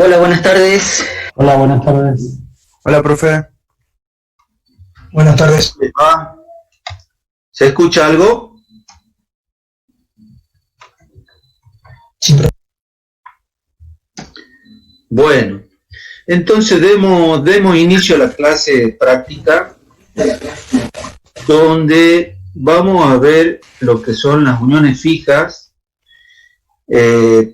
Hola, buenas tardes. Hola, buenas tardes. Hola, profe. Buenas tardes. ¿Se escucha algo? Sí, Bueno, entonces demos inicio a la clase práctica, donde vamos a ver lo que son las uniones fijas,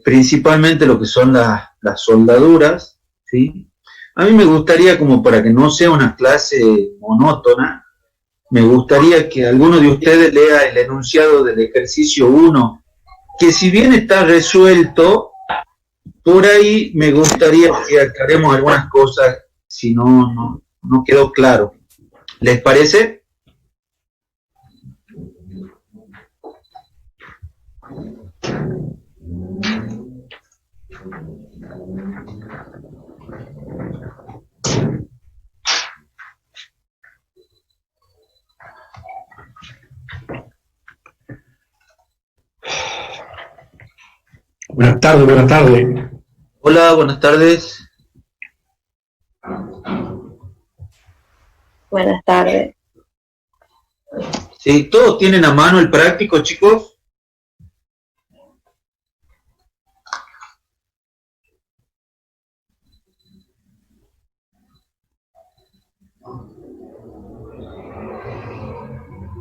principalmente lo que son las soldaduras, ¿sí? A mí me gustaría, como para que no sea una clase monótona, me gustaría que alguno de ustedes lea el enunciado del ejercicio 1, que si bien está resuelto, por ahí me gustaría que aclaremos algunas cosas si no quedó claro. ¿Les parece? Buenas tardes, buenas tardes. Hola, buenas tardes. Buenas tardes. ¿Sí? ¿Todos tienen a mano el práctico, chicos?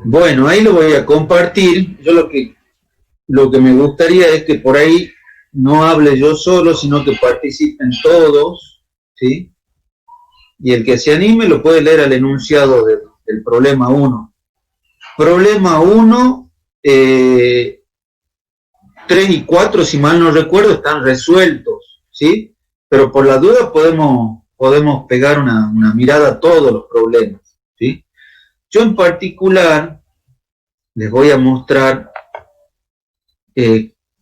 Bueno, ahí lo voy a compartir. Yo lo que me gustaría es que por ahí no hable yo solo, sino que participen todos, ¿sí? Y el que se anime lo puede leer al enunciado del problema 1. Problema 1, 3 y 4, si mal no recuerdo, están resueltos, ¿sí? Pero por la duda podemos pegar una mirada a todos los problemas, ¿sí? Yo en particular les voy a mostrar,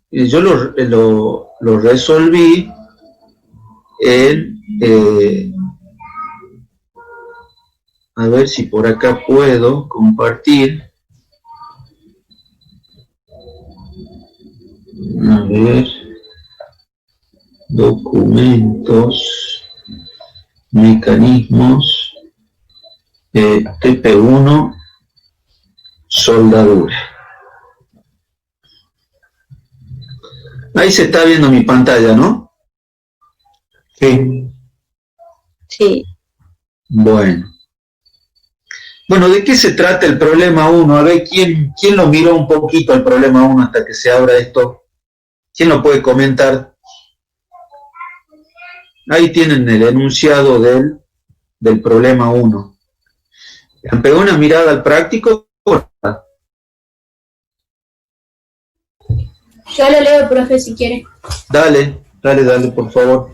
yo lo resolví en, a ver si por acá puedo compartir. A ver, documentos, mecanismos, TP1, soldadura. Ahí se está viendo mi pantalla, ¿no? Sí. Sí. Bueno, ¿de qué se trata el problema 1? A ver, ¿quién lo miró un poquito el problema 1 hasta que se abra esto? ¿Quién lo puede comentar? Ahí tienen el enunciado del problema 1. ¿Le han pegado una mirada al práctico? Yo lo leo, profe, si quiere. Dale, por favor.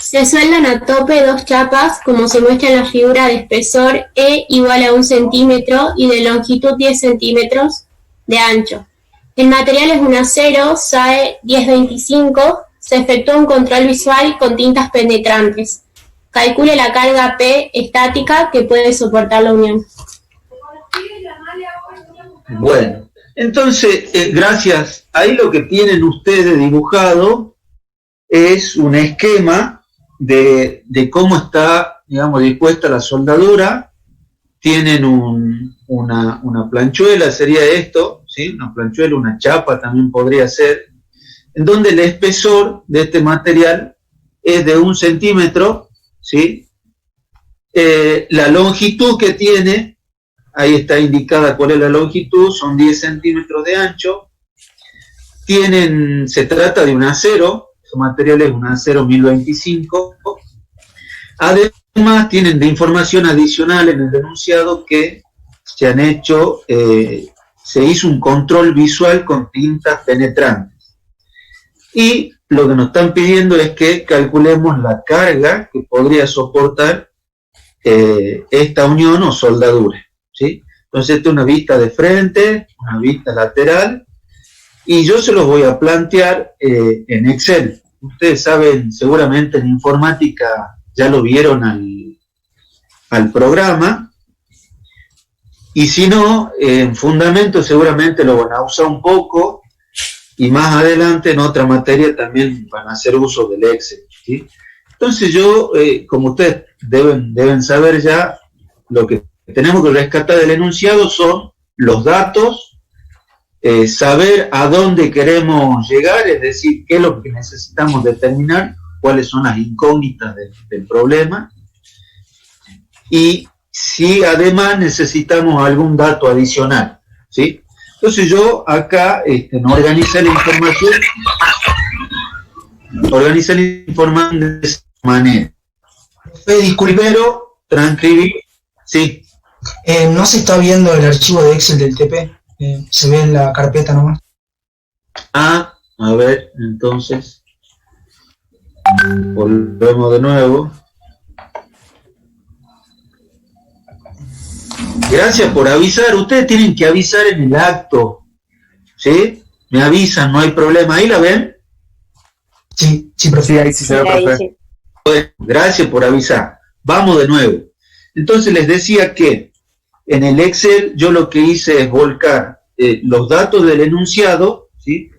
Se sueldan a tope dos chapas, como se muestra en la figura, de espesor E igual a 1 centímetro y de longitud 10 centímetros de ancho. El material es un acero SAE 1025. Se efectúa un control visual con tintas penetrantes. Calcule la carga P estática que puede soportar la unión. Bueno, entonces, gracias. Ahí lo que tienen ustedes dibujado es un esquema de cómo está, digamos, dispuesta la soldadura. Tienen una planchuela, sería esto, ¿sí? Una planchuela, una chapa también podría ser, en donde el espesor de este material es de 1 centímetro, ¿sí? La longitud que tiene, ahí está indicada cuál es la longitud, son 10 centímetros de ancho. Se trata de un acero, su material es un acero 1025. Además, tienen de información adicional en el enunciado que se hizo un control visual con tintas penetrantes. Y lo que nos están pidiendo es que calculemos la carga que podría soportar esta unión o soldadura, ¿sí? Entonces, esta es una vista de frente, una vista lateral, y yo se los voy a plantear en Excel. Ustedes saben, seguramente en informática ya lo vieron al programa, y si no, en fundamento seguramente lo van a usar un poco, y más adelante en otra materia también van a hacer uso del Excel, ¿sí? Entonces yo, como ustedes deben saber ya, lo que tenemos que rescatar del enunciado son los datos, saber a dónde queremos llegar, es decir, qué es lo que necesitamos determinar, cuáles son las incógnitas del problema, y si además necesitamos algún dato adicional, ¿sí? Entonces yo acá no organicé la información de esa manera. Disculpe, Primero, transcribir, sí. no se está viendo el archivo de Excel del TP, se ve en la carpeta nomás. A ver, entonces, volvemos de nuevo. Gracias por avisar. Ustedes tienen que avisar en el acto, ¿sí? Me avisan, no hay problema. ¿Ahí la ven? Sí, profe. Sí, ahí sí se ve, Ahí profe. sí. Bueno, gracias por avisar. Vamos de nuevo. Entonces les decía que en el Excel yo lo que hice es volcar los datos del enunciado, ¿sí?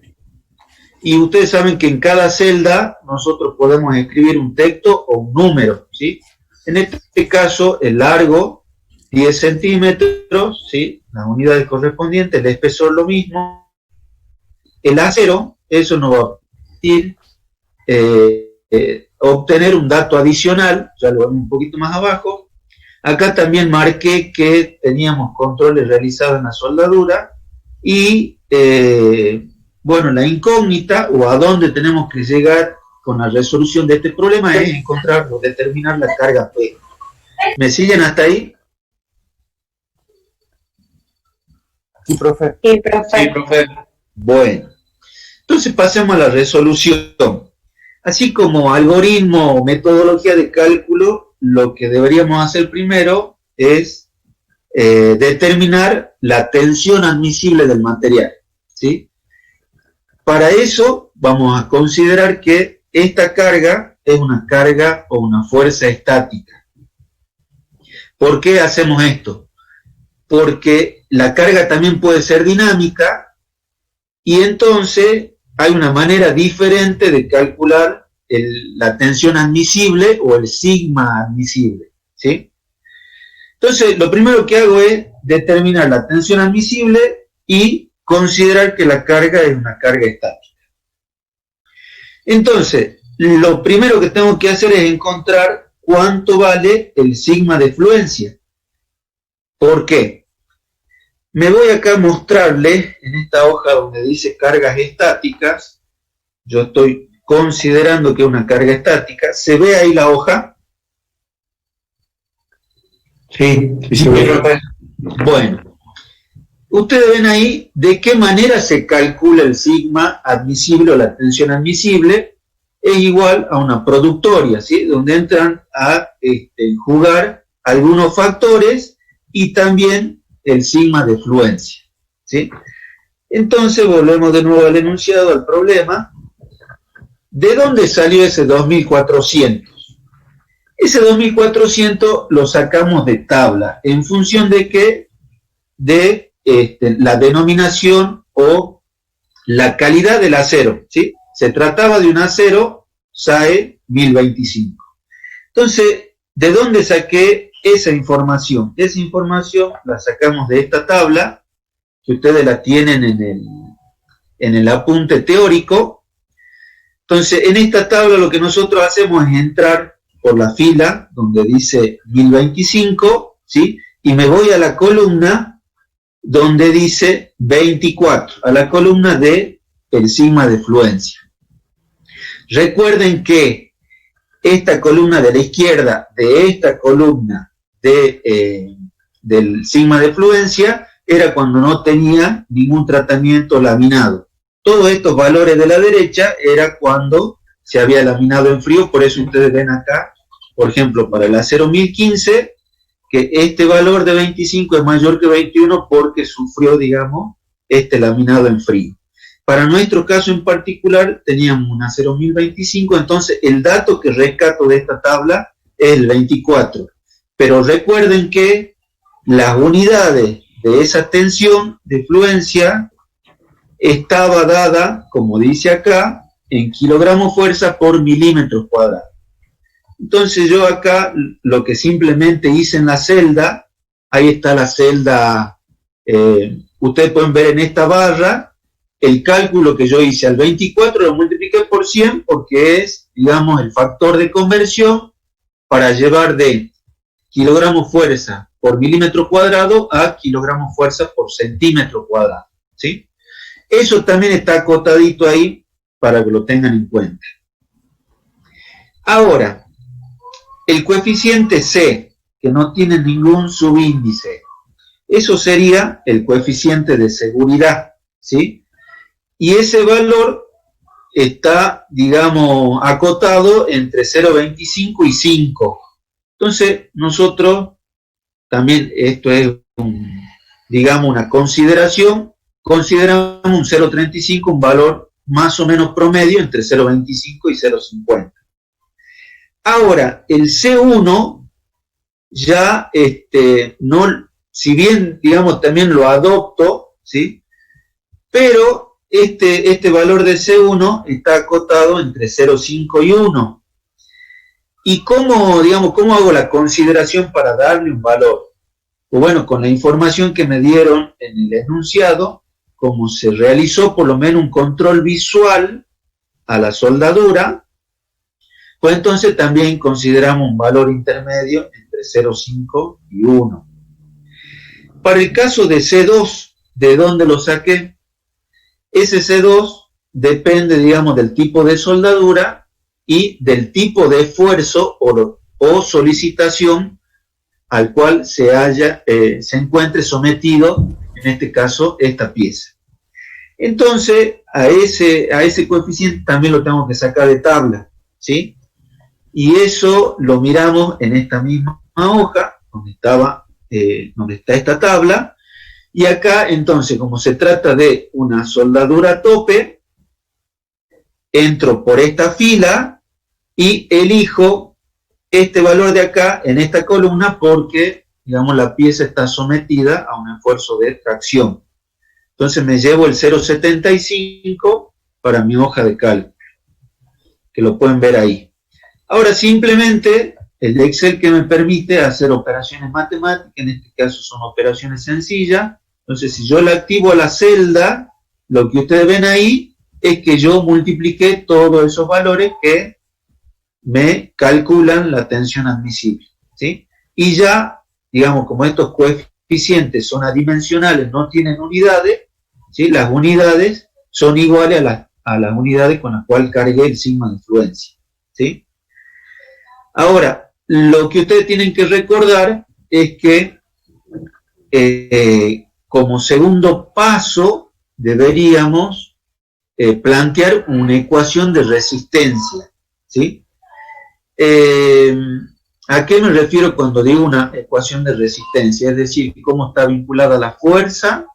Y ustedes saben que en cada celda nosotros podemos escribir un texto o un número, ¿sí? En este caso, el largo, 10 centímetros, ¿sí? Las unidades correspondientes, el espesor lo mismo. El A0, eso nos va a permitir obtener un dato adicional, ya lo vemos un poquito más abajo. Acá también marqué que teníamos controles realizados en la soldadura y, bueno, la incógnita o a dónde tenemos que llegar con la resolución de este problema es encontrar o determinar la carga P. ¿Me siguen hasta ahí? Sí, profe. Sí, profe. Sí, profe. Bueno, entonces pasemos a la resolución. Así como algoritmo o metodología de cálculo, lo que deberíamos hacer primero es determinar la tensión admisible del material, ¿sí? Para eso vamos a considerar que esta carga es una carga o una fuerza estática. ¿Por qué hacemos esto? Porque la carga también puede ser dinámica y entonces hay una manera diferente de calcular la tensión admisible o el sigma admisible, ¿sí? Entonces, lo primero que hago es determinar la tensión admisible y considerar que la carga es una carga estática. Entonces, lo primero que tengo que hacer es encontrar cuánto vale el sigma de fluencia. ¿Por qué? Me voy acá a mostrarles en esta hoja donde dice cargas estáticas. Yo estoy considerando que es una carga estática. ¿Se ve ahí la hoja? Sí, sí, profe. Bueno, ustedes ven ahí de qué manera se calcula el sigma admisible o la tensión admisible. Es igual a una productoria, ¿sí? Donde entran a jugar algunos factores y también el sigma de fluencia, ¿sí? Entonces volvemos de nuevo al enunciado, al problema. ¿De dónde salió ese 2400? Ese 2400 lo sacamos de tabla. ¿En función de qué? De la denominación o la calidad del acero, ¿sí? Se trataba de un acero SAE 1025. Entonces, ¿de dónde saqué esa información? Esa información la sacamos de esta tabla, que ustedes la tienen en el apunte teórico. Entonces, en esta tabla lo que nosotros hacemos es entrar por la fila donde dice 1025, ¿sí? Y me voy a la columna donde dice 24, a la columna de el sigma de fluencia. Recuerden que esta columna de la izquierda de esta columna del sigma de fluencia era cuando no tenía ningún tratamiento laminado. Todos estos valores de la derecha era cuando se había laminado en frío, por eso ustedes ven acá, por ejemplo, para el acero 1015, que este valor de 25 es mayor que 21 porque sufrió, digamos, este laminado en frío. Para nuestro caso en particular teníamos un acero 1025, entonces el dato que rescato de esta tabla es el 24. Pero recuerden que las unidades de esa tensión de fluencia estaba dada, como dice acá, en kilogramos fuerza por milímetros cuadrados. Entonces yo acá lo que simplemente hice en la celda, ahí está la celda, ustedes pueden ver en esta barra el cálculo que yo hice al 24, lo multipliqué por 100 porque es, digamos, el factor de conversión para llevar de kilogramos fuerza por milímetro cuadrado a kilogramos fuerza por centímetro cuadrado, ¿sí? Eso también está acotadito ahí para que lo tengan en cuenta. Ahora, el coeficiente C, que no tiene ningún subíndice, eso sería el coeficiente de seguridad, ¿sí? Y ese valor está, digamos, acotado entre 0,25 y 5. Entonces, nosotros, también esto es, digamos, una consideración, consideramos un 0,35 un valor más o menos promedio entre 0,25 y 0,50. Ahora, el C1 ya, no, si bien, digamos, también lo adopto, ¿sí? Pero este valor de C1 está acotado entre 0,5 y 1. ¿Y cómo, digamos, cómo hago la consideración para darle un valor? Pues bueno, con la información que me dieron en el enunciado, como se realizó por lo menos un control visual a la soldadura, pues entonces también consideramos un valor intermedio entre 0,5 y 1. Para el caso de C2, ¿de dónde lo saqué? Ese C2 depende, digamos, del tipo de soldadura y del tipo de esfuerzo o solicitación al cual se encuentre sometido, en este caso, esta pieza. Entonces, a ese coeficiente también lo tengo que sacar de tabla, ¿sí? Y eso lo miramos en esta misma hoja, donde está esta tabla, y acá, entonces, como se trata de una soldadura a tope, entro por esta fila y elijo este valor de acá en esta columna porque, digamos, la pieza está sometida a un esfuerzo de tracción. Entonces me llevo el 0,75 para mi hoja de cálculo, que lo pueden ver ahí. Ahora simplemente el Excel que me permite hacer operaciones matemáticas, en este caso son operaciones sencillas. Entonces si yo le activo a la celda, lo que ustedes ven ahí es que yo multipliqué todos esos valores que me calculan la tensión admisible, ¿sí? Y ya, digamos, como estos coeficientes son adimensionales, no tienen unidades, ¿sí? Las unidades son iguales a las unidades con las cuales cargué el sigma de influencia, ¿sí? Ahora, lo que ustedes tienen que recordar es que como segundo paso deberíamos plantear una ecuación de resistencia, ¿sí? ¿A qué me refiero cuando digo una ecuación de resistencia? Es decir, cómo está vinculada la fuerza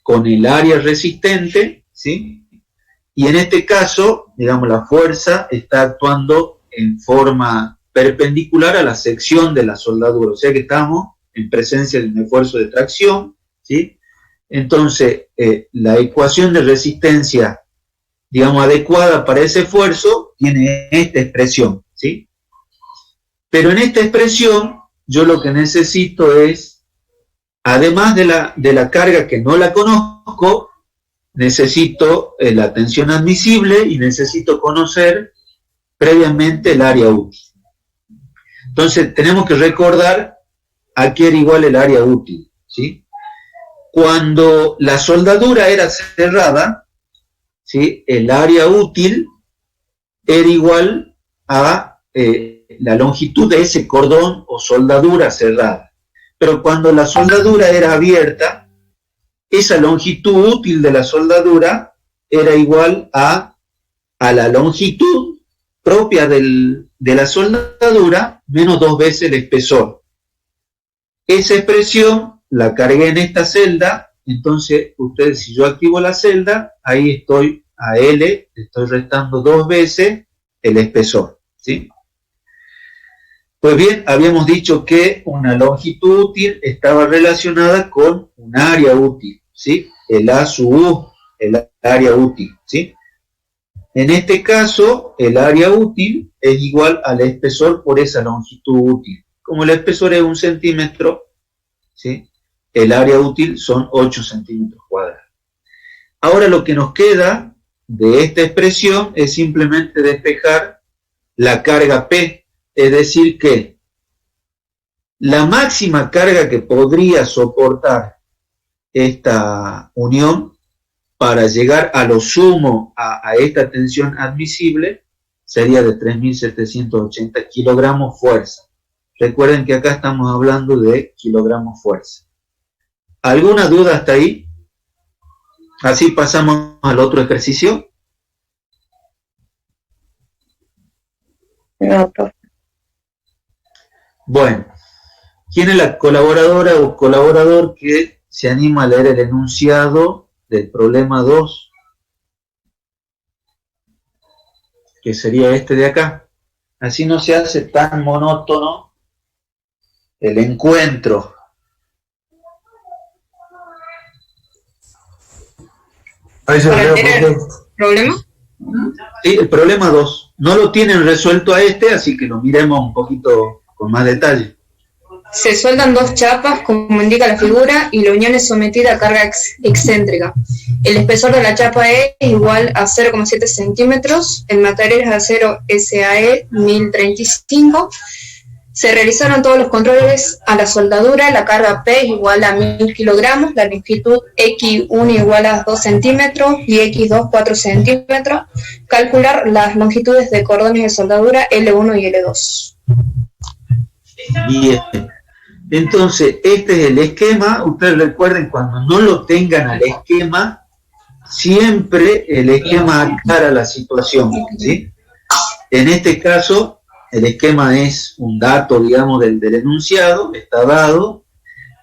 con el área resistente, ¿sí? Y en este caso, digamos, la fuerza está actuando en forma perpendicular a la sección de la soldadura, o sea que estamos en presencia de un esfuerzo de tracción, ¿sí? Entonces, la ecuación de resistencia, digamos, adecuada para ese esfuerzo, tiene esta expresión, ¿sí? Pero en esta expresión, yo lo que necesito es, además de la carga que no la conozco, necesito la tensión admisible y necesito conocer previamente el área útil. Entonces, tenemos que recordar a qué era igual el área útil, ¿sí? Cuando la soldadura era cerrada, ¿sí? El área útil era igual a la longitud de ese cordón o soldadura cerrada. Pero cuando la soldadura era abierta, esa longitud útil de la soldadura era igual a la longitud propia de la soldadura menos 2 veces el espesor. Esa expresión la cargué en esta celda, entonces ustedes, si yo activo la celda, ahí estoy a L, estoy restando 2 veces el espesor, ¿sí? Pues bien, habíamos dicho que una longitud útil estaba relacionada con un área útil, ¿sí? El A sub U, el área útil, ¿sí? En este caso, el área útil es igual al espesor por esa longitud útil. Como el espesor es 1 centímetro, ¿sí? El área útil son 8 centímetros cuadrados. Ahora lo que nos queda de esta expresión es simplemente despejar la carga P, es decir que la máxima carga que podría soportar esta unión para llegar a lo sumo a esta tensión admisible sería de 3.780 kilogramos fuerza. Recuerden que acá estamos hablando de kilogramos fuerza. ¿Alguna duda hasta ahí? Así pasamos al otro ejercicio. No, profe. Bueno, ¿quién es la colaboradora o colaborador que se anima a leer el enunciado del problema 2? Que sería este de acá. Así no se hace tan monótono el encuentro. Ahí se ¿Para veo, tener profe. problema? Sí, el problema 2. No lo tienen resuelto a este, así que lo miremos un poquito con más detalle. Se sueldan dos chapas, como indica la figura, y la unión es sometida a carga excéntrica. El espesor de la chapa E es igual a 0,7 centímetros, el material es acero SAE 1035. Se realizaron todos los controles a la soldadura, la carga P es igual a 1000 kilogramos, la longitud X1 igual a 2 centímetros y X2 4 centímetros. Calcular las longitudes de cordones de soldadura L1 y L2. Bien. Entonces, este es el esquema. Ustedes recuerden, cuando no lo tengan al esquema, siempre el esquema aclara la situación, ¿sí? En este caso, el esquema es un dato, digamos, del enunciado, está dado,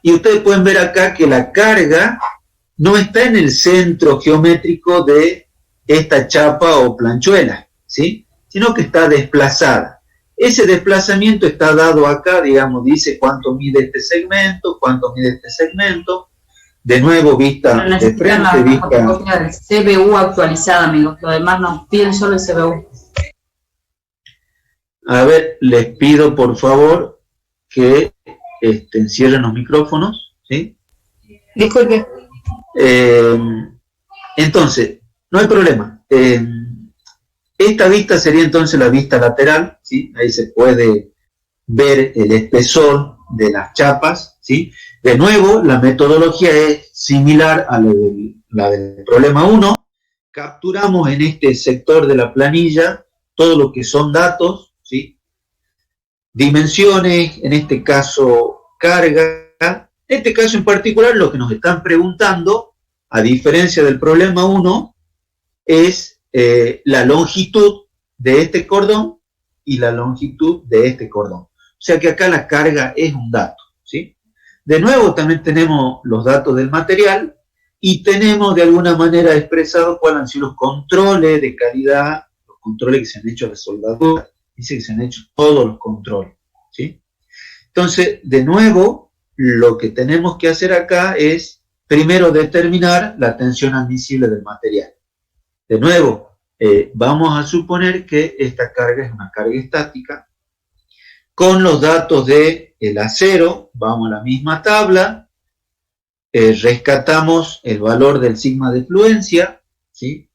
y ustedes pueden ver acá que la carga no está en el centro geométrico de esta chapa o planchuela, ¿sí? Sino que está desplazada. Ese desplazamiento está dado acá, digamos, dice cuánto mide este segmento, cuánto mide este segmento. De nuevo, vista de frente, vista... del CBU actualizada, amigos. Lo demás nos piden solo el CBU. A ver, les pido por favor que encierren los micrófonos, ¿sí? Disculpe. Entonces, no hay problema. Esta vista sería entonces la vista lateral, ¿sí? Ahí se puede ver el espesor de las chapas, ¿sí? De nuevo, la metodología es similar a la del problema 1. Capturamos en este sector de la planilla todo lo que son datos, ¿sí? Dimensiones, en este caso carga. En este caso en particular lo que nos están preguntando, a diferencia del problema 1, es la longitud de este cordón y la longitud de este cordón. O sea que acá la carga es un dato, ¿sí? De nuevo también tenemos los datos del material y tenemos de alguna manera expresado cuáles han sido los controles de calidad, los controles que se han hecho a la soldadura. Dice que se han hecho todos los controles, ¿sí? Entonces, de nuevo, lo que tenemos que hacer acá es primero determinar la tensión admisible del material. De nuevo, vamos a suponer que esta carga es una carga estática. Con los datos del acero, vamos a la misma tabla, rescatamos el valor del sigma de fluencia, ¿sí?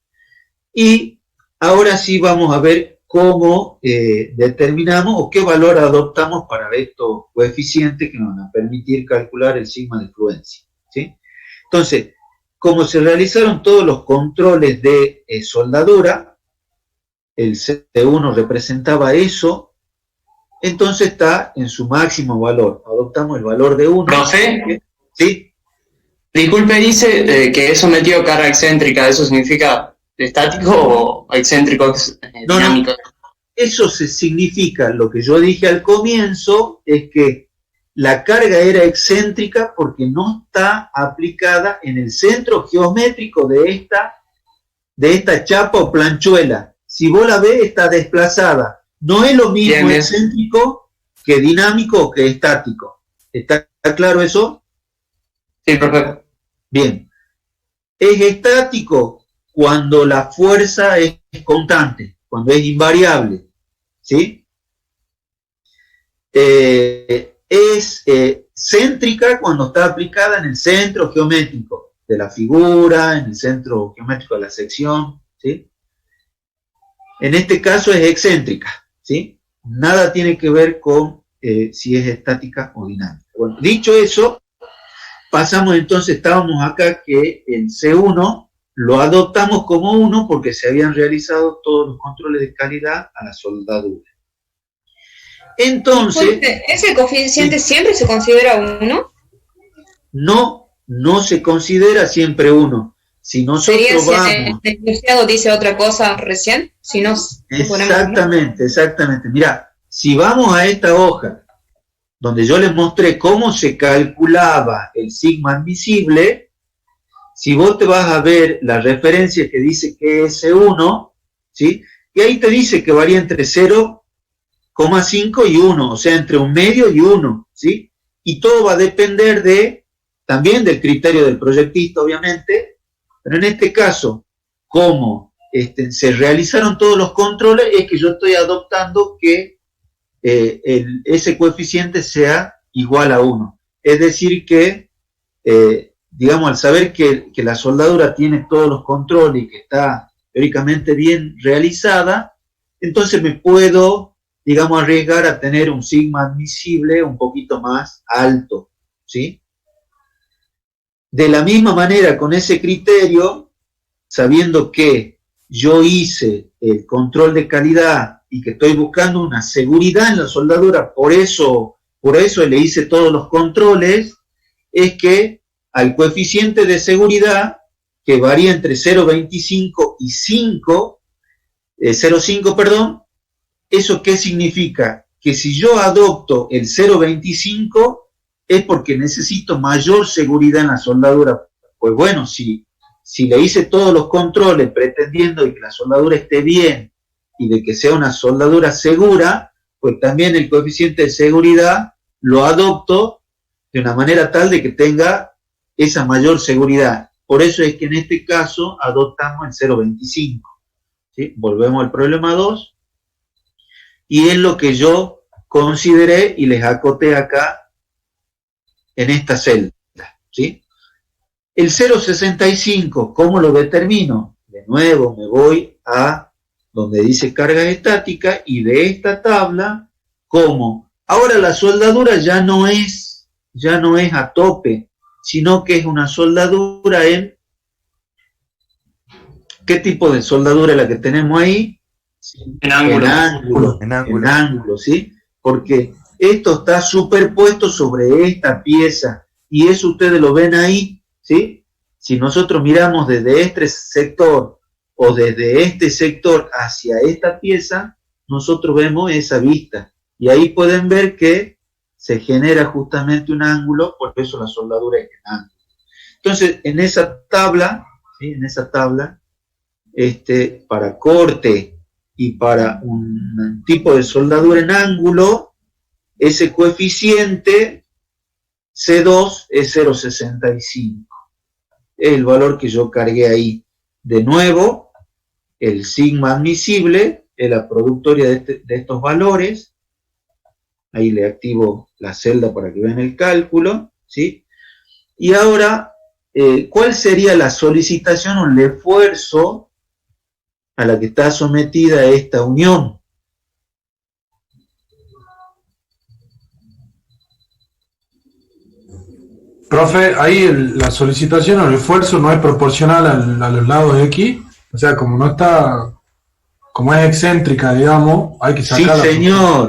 Y ahora sí vamos a ver cómo determinamos o qué valor adoptamos para estos coeficientes que nos van a permitir calcular el sigma de fluencia, ¿sí? Entonces, como se realizaron todos los controles de soldadura, el C1 representaba eso, entonces está en su máximo valor. Adoptamos el valor de 1. Profe, ¿Sí? disculpe, dice que es sometido a carga excéntrica. ¿Eso significa estático o excéntrico dinámico? No. Eso significa, lo que yo dije al comienzo, es que la carga era excéntrica porque no está aplicada en el centro geométrico de esta chapa o planchuela. Si vos la ves, está desplazada. No es lo mismo Bien. excéntrico que dinámico o que estático. ¿Está claro eso? Sí, profe. Bien. Es estático cuando la fuerza es constante, cuando es invariable, ¿sí? Es céntrica cuando está aplicada en el centro geométrico de la figura, en el centro geométrico de la sección, ¿sí? En este caso es excéntrica, ¿sí? Nada tiene que ver con si es estática o dinámica. Bueno, dicho eso, pasamos entonces, estábamos acá que el C1 lo adoptamos como 1 porque se habían realizado todos los controles de calidad a la soldadura. Entonces... ¿Ese coeficiente siempre se considera 1? No se considera siempre 1. Si nosotros ¿Sería si vamos... el enunciado dice otra cosa recién? Si no, Exactamente. Mira, si vamos a esta hoja, donde yo les mostré cómo se calculaba el sigma admisible, si vos te vas a ver la referencia que dice que es S1, ¿sí? Y ahí te dice que varía entre 0,5 y 1, o sea, entre 1/2 y 1, ¿sí? Y todo va a depender también del criterio del proyectista, obviamente, pero en este caso, como se realizaron todos los controles, es que yo estoy adoptando que ese coeficiente sea igual a 1. Es decir que, digamos, al saber que la soldadura tiene todos los controles y que está teóricamente bien realizada, entonces me puedo, digamos, arriesgar a tener un sigma admisible un poquito más alto, ¿sí? De la misma manera, con ese criterio, sabiendo que yo hice el control de calidad y que estoy buscando una seguridad en la soldadura, por eso le hice todos los controles, es que al coeficiente de seguridad, que varía entre 0,25 y 0,5, perdón, ¿eso qué significa? Que si yo adopto el 0,25 es porque necesito mayor seguridad en la soldadura. Pues bueno, si le hice todos los controles pretendiendo que la soldadura esté bien y de que sea una soldadura segura, pues también el coeficiente de seguridad lo adopto de una manera tal de que tenga esa mayor seguridad. Por eso es que en este caso adoptamos el 0,25. ¿Sí? Volvemos al problema 2. Y es lo que yo consideré y les acoté acá en esta celda. ¿Sí? El 0,65, ¿cómo lo determino? De nuevo me voy a donde dice cargas estáticas y de esta tabla, ¿cómo? Ahora la soldadura ya no es a tope, sino que es una soldadura en... ¿Qué tipo de soldadura es la que tenemos ahí? En ángulo. En ángulo, ¿sí? Porque esto está superpuesto sobre esta pieza y eso ustedes lo ven ahí, ¿sí? Si nosotros miramos desde este sector o desde este sector hacia esta pieza, nosotros vemos esa vista. Y ahí pueden ver que se genera justamente un ángulo, por eso la soldadura es en ángulo. Entonces, en esa tabla, ¿sí? Para corte y para un tipo de soldadura en ángulo, ese coeficiente C2 es 0,65. Es el valor que yo cargué ahí. De nuevo, el sigma admisible es la productoria de estos valores. Ahí le activo la celda para que vean el cálculo, ¿sí? Y ahora, ¿cuál sería la solicitación o el esfuerzo a la que está sometida esta unión? Profe, ahí la solicitación o el esfuerzo no es proporcional a los lados de X, o sea, como no está, como es excéntrica, digamos, hay que sacarla.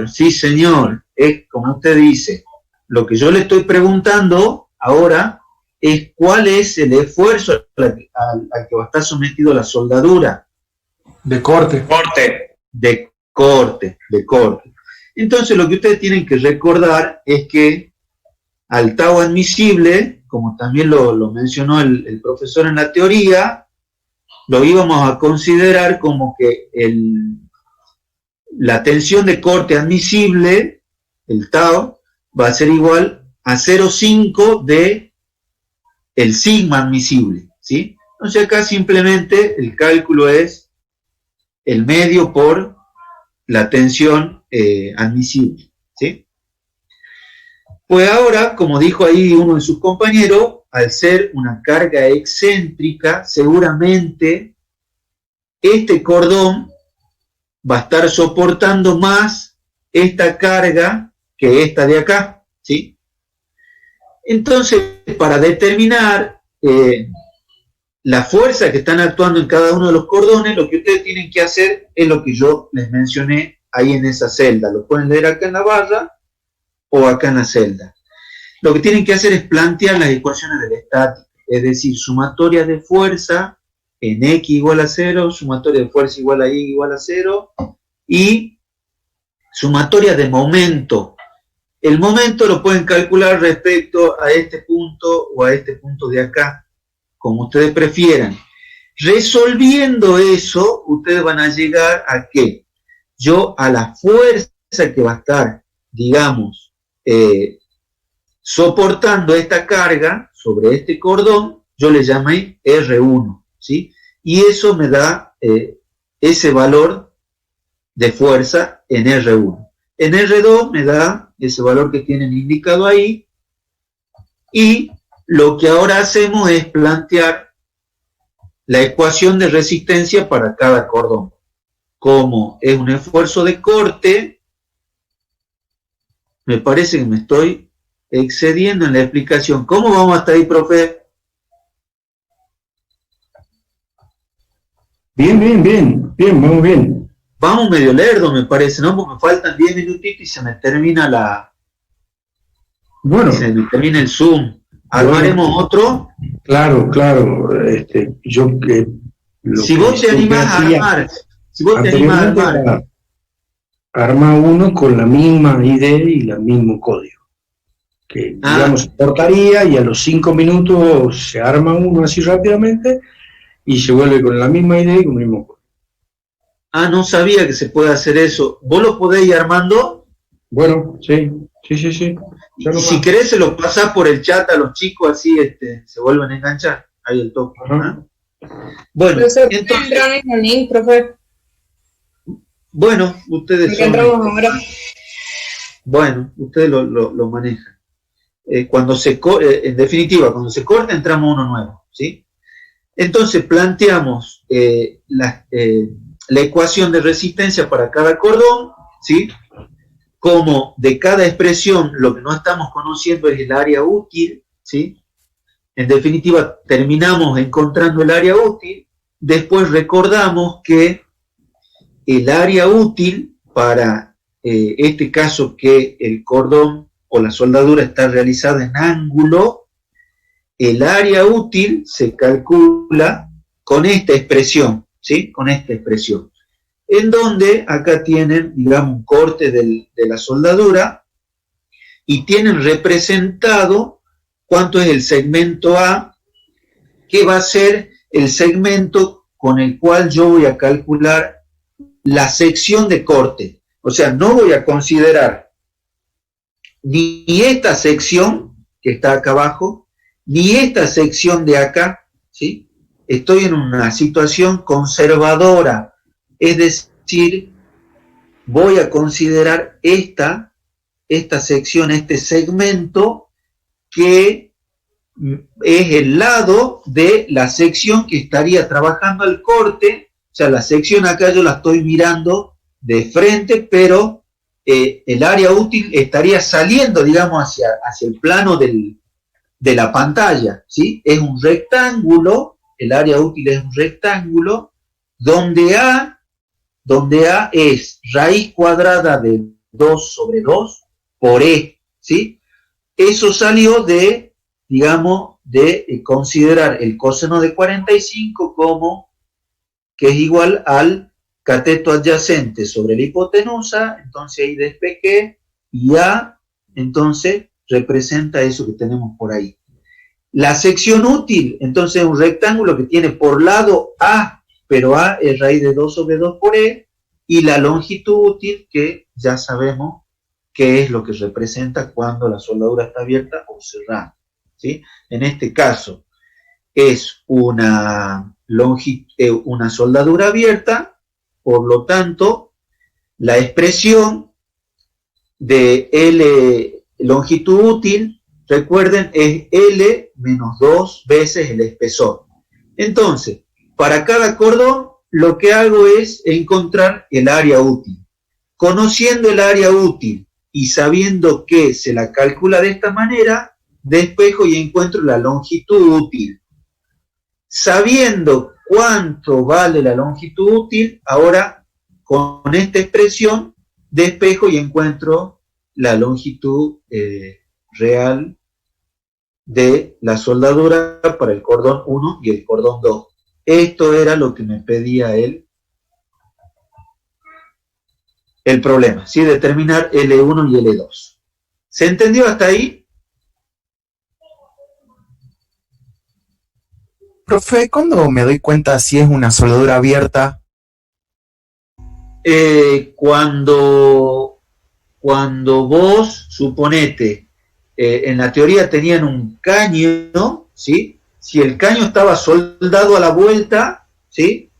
Sí, señor, es como usted dice. Lo que yo le estoy preguntando ahora es cuál es el esfuerzo al que va a estar sometido la soldadura. De corte. De corte. Entonces lo que ustedes tienen que recordar es que al tau admisible, como también lo mencionó el profesor en la teoría, lo íbamos a considerar como que la tensión de corte admisible, el tau, va a ser igual a 0,5 de el sigma admisible, ¿sí? Entonces acá simplemente el cálculo es el medio por la tensión admisible, ¿sí? Pues ahora, como dijo ahí uno de sus compañeros, al ser una carga excéntrica, seguramente este cordón va a estar soportando más esta carga que esta de acá, ¿sí? Entonces, para determinar la fuerza que están actuando en cada uno de los cordones, lo que ustedes tienen que hacer es lo que yo les mencioné ahí en esa celda. Lo pueden leer acá en la barra o acá en la celda. Lo que tienen que hacer es plantear las ecuaciones de la estática, es decir, sumatoria de fuerza en X igual a 0, sumatoria de fuerza igual a Y igual a 0, y sumatoria de momento. El momento lo pueden calcular respecto a este punto o a este punto de acá, como ustedes prefieran. Resolviendo eso, ustedes van a llegar a que yo a la fuerza que va a estar, digamos, soportando esta carga sobre este cordón, yo le llamé R1, ¿sí? Y eso me da ese valor de fuerza en R1. En R2 me da ese valor que tienen indicado ahí, y lo que ahora hacemos es plantear la ecuación de resistencia para cada cordón. Como es un esfuerzo de corte, me parece que me estoy excediendo en la explicación. ¿Cómo vamos hasta ahí, profe? Bien, muy bien. Vamos medio lerdo, me parece, ¿no? Porque me faltan 10 minutitos y se me termina se me termina el Zoom. ¿Armaremos otro? Claro. Yo si vos te animás a armar, arma uno con la misma ID y el mismo código. Que, digamos, soportaría, y a los 5 minutos se arma uno así rápidamente y se vuelve con la misma ID y con el mismo código. No sabía que se puede hacer eso. ¿Vos lo podés ir armando? Bueno, sí. Y si querés se lo pasás por el chat a los chicos, así se vuelven a enganchar. Ahí el toque. Bueno, entonces... el link, profe. Bueno, ustedes Bueno, ustedes lo manejan. En definitiva, cuando se corta entramos uno nuevo, ¿sí? Entonces planteamos la ecuación de resistencia para cada cordón, ¿sí? Como de cada expresión lo que no estamos conociendo es el área útil, ¿sí? En definitiva, terminamos encontrando el área útil, después recordamos que el área útil para este caso que el cordón o la soldadura está realizada en ángulo, el área útil se calcula con esta expresión, ¿sí? Con esta expresión. En donde acá tienen, digamos, un corte de la soldadura y tienen representado cuánto es el segmento A, que va a ser el segmento con el cual yo voy a calcular la sección de corte. O sea, no voy a considerar ni esta sección que está acá abajo, ni esta sección de acá, ¿sí? Estoy en una situación conservadora. Es decir, voy a considerar esta sección, este segmento, que es el lado de la sección que estaría trabajando el corte. O sea, la sección acá yo la estoy mirando de frente, pero el área útil estaría saliendo, digamos, hacia el plano de la pantalla, ¿sí? Es un rectángulo, el área útil es un rectángulo, donde A es raíz cuadrada de 2 sobre 2 por E, ¿sí? Eso salió de, digamos, de considerar el coseno de 45 como que es igual al cateto adyacente sobre la hipotenusa, entonces ahí despejé, y A, entonces, representa eso que tenemos por ahí. La sección útil, entonces, es un rectángulo que tiene por lado A, pero A es raíz de 2 sobre 2 por E, y la longitud útil, que ya sabemos qué es lo que representa cuando la soldadura está abierta o cerrada, ¿sí? En este caso, es una soldadura abierta, por lo tanto, la expresión de L longitud útil, recuerden, es L menos 2 veces el espesor. Entonces, para cada cordón, lo que hago es encontrar el área útil. Conociendo el área útil y sabiendo que se la calcula de esta manera, despejo y encuentro la longitud útil. Sabiendo cuánto vale la longitud útil, ahora con esta expresión despejo y encuentro la longitud real de la soldadura para el cordón 1 y el cordón 2. Esto era lo que me pedía el problema, ¿sí? Determinar L1 y L2. ¿Se entendió hasta ahí? Profe, ¿cuándo me doy cuenta si es una soldadura abierta? Cuando vos, suponete, en la teoría tenían un caño, ¿sí? Si el caño estaba soldado a la vuelta, ¿sí?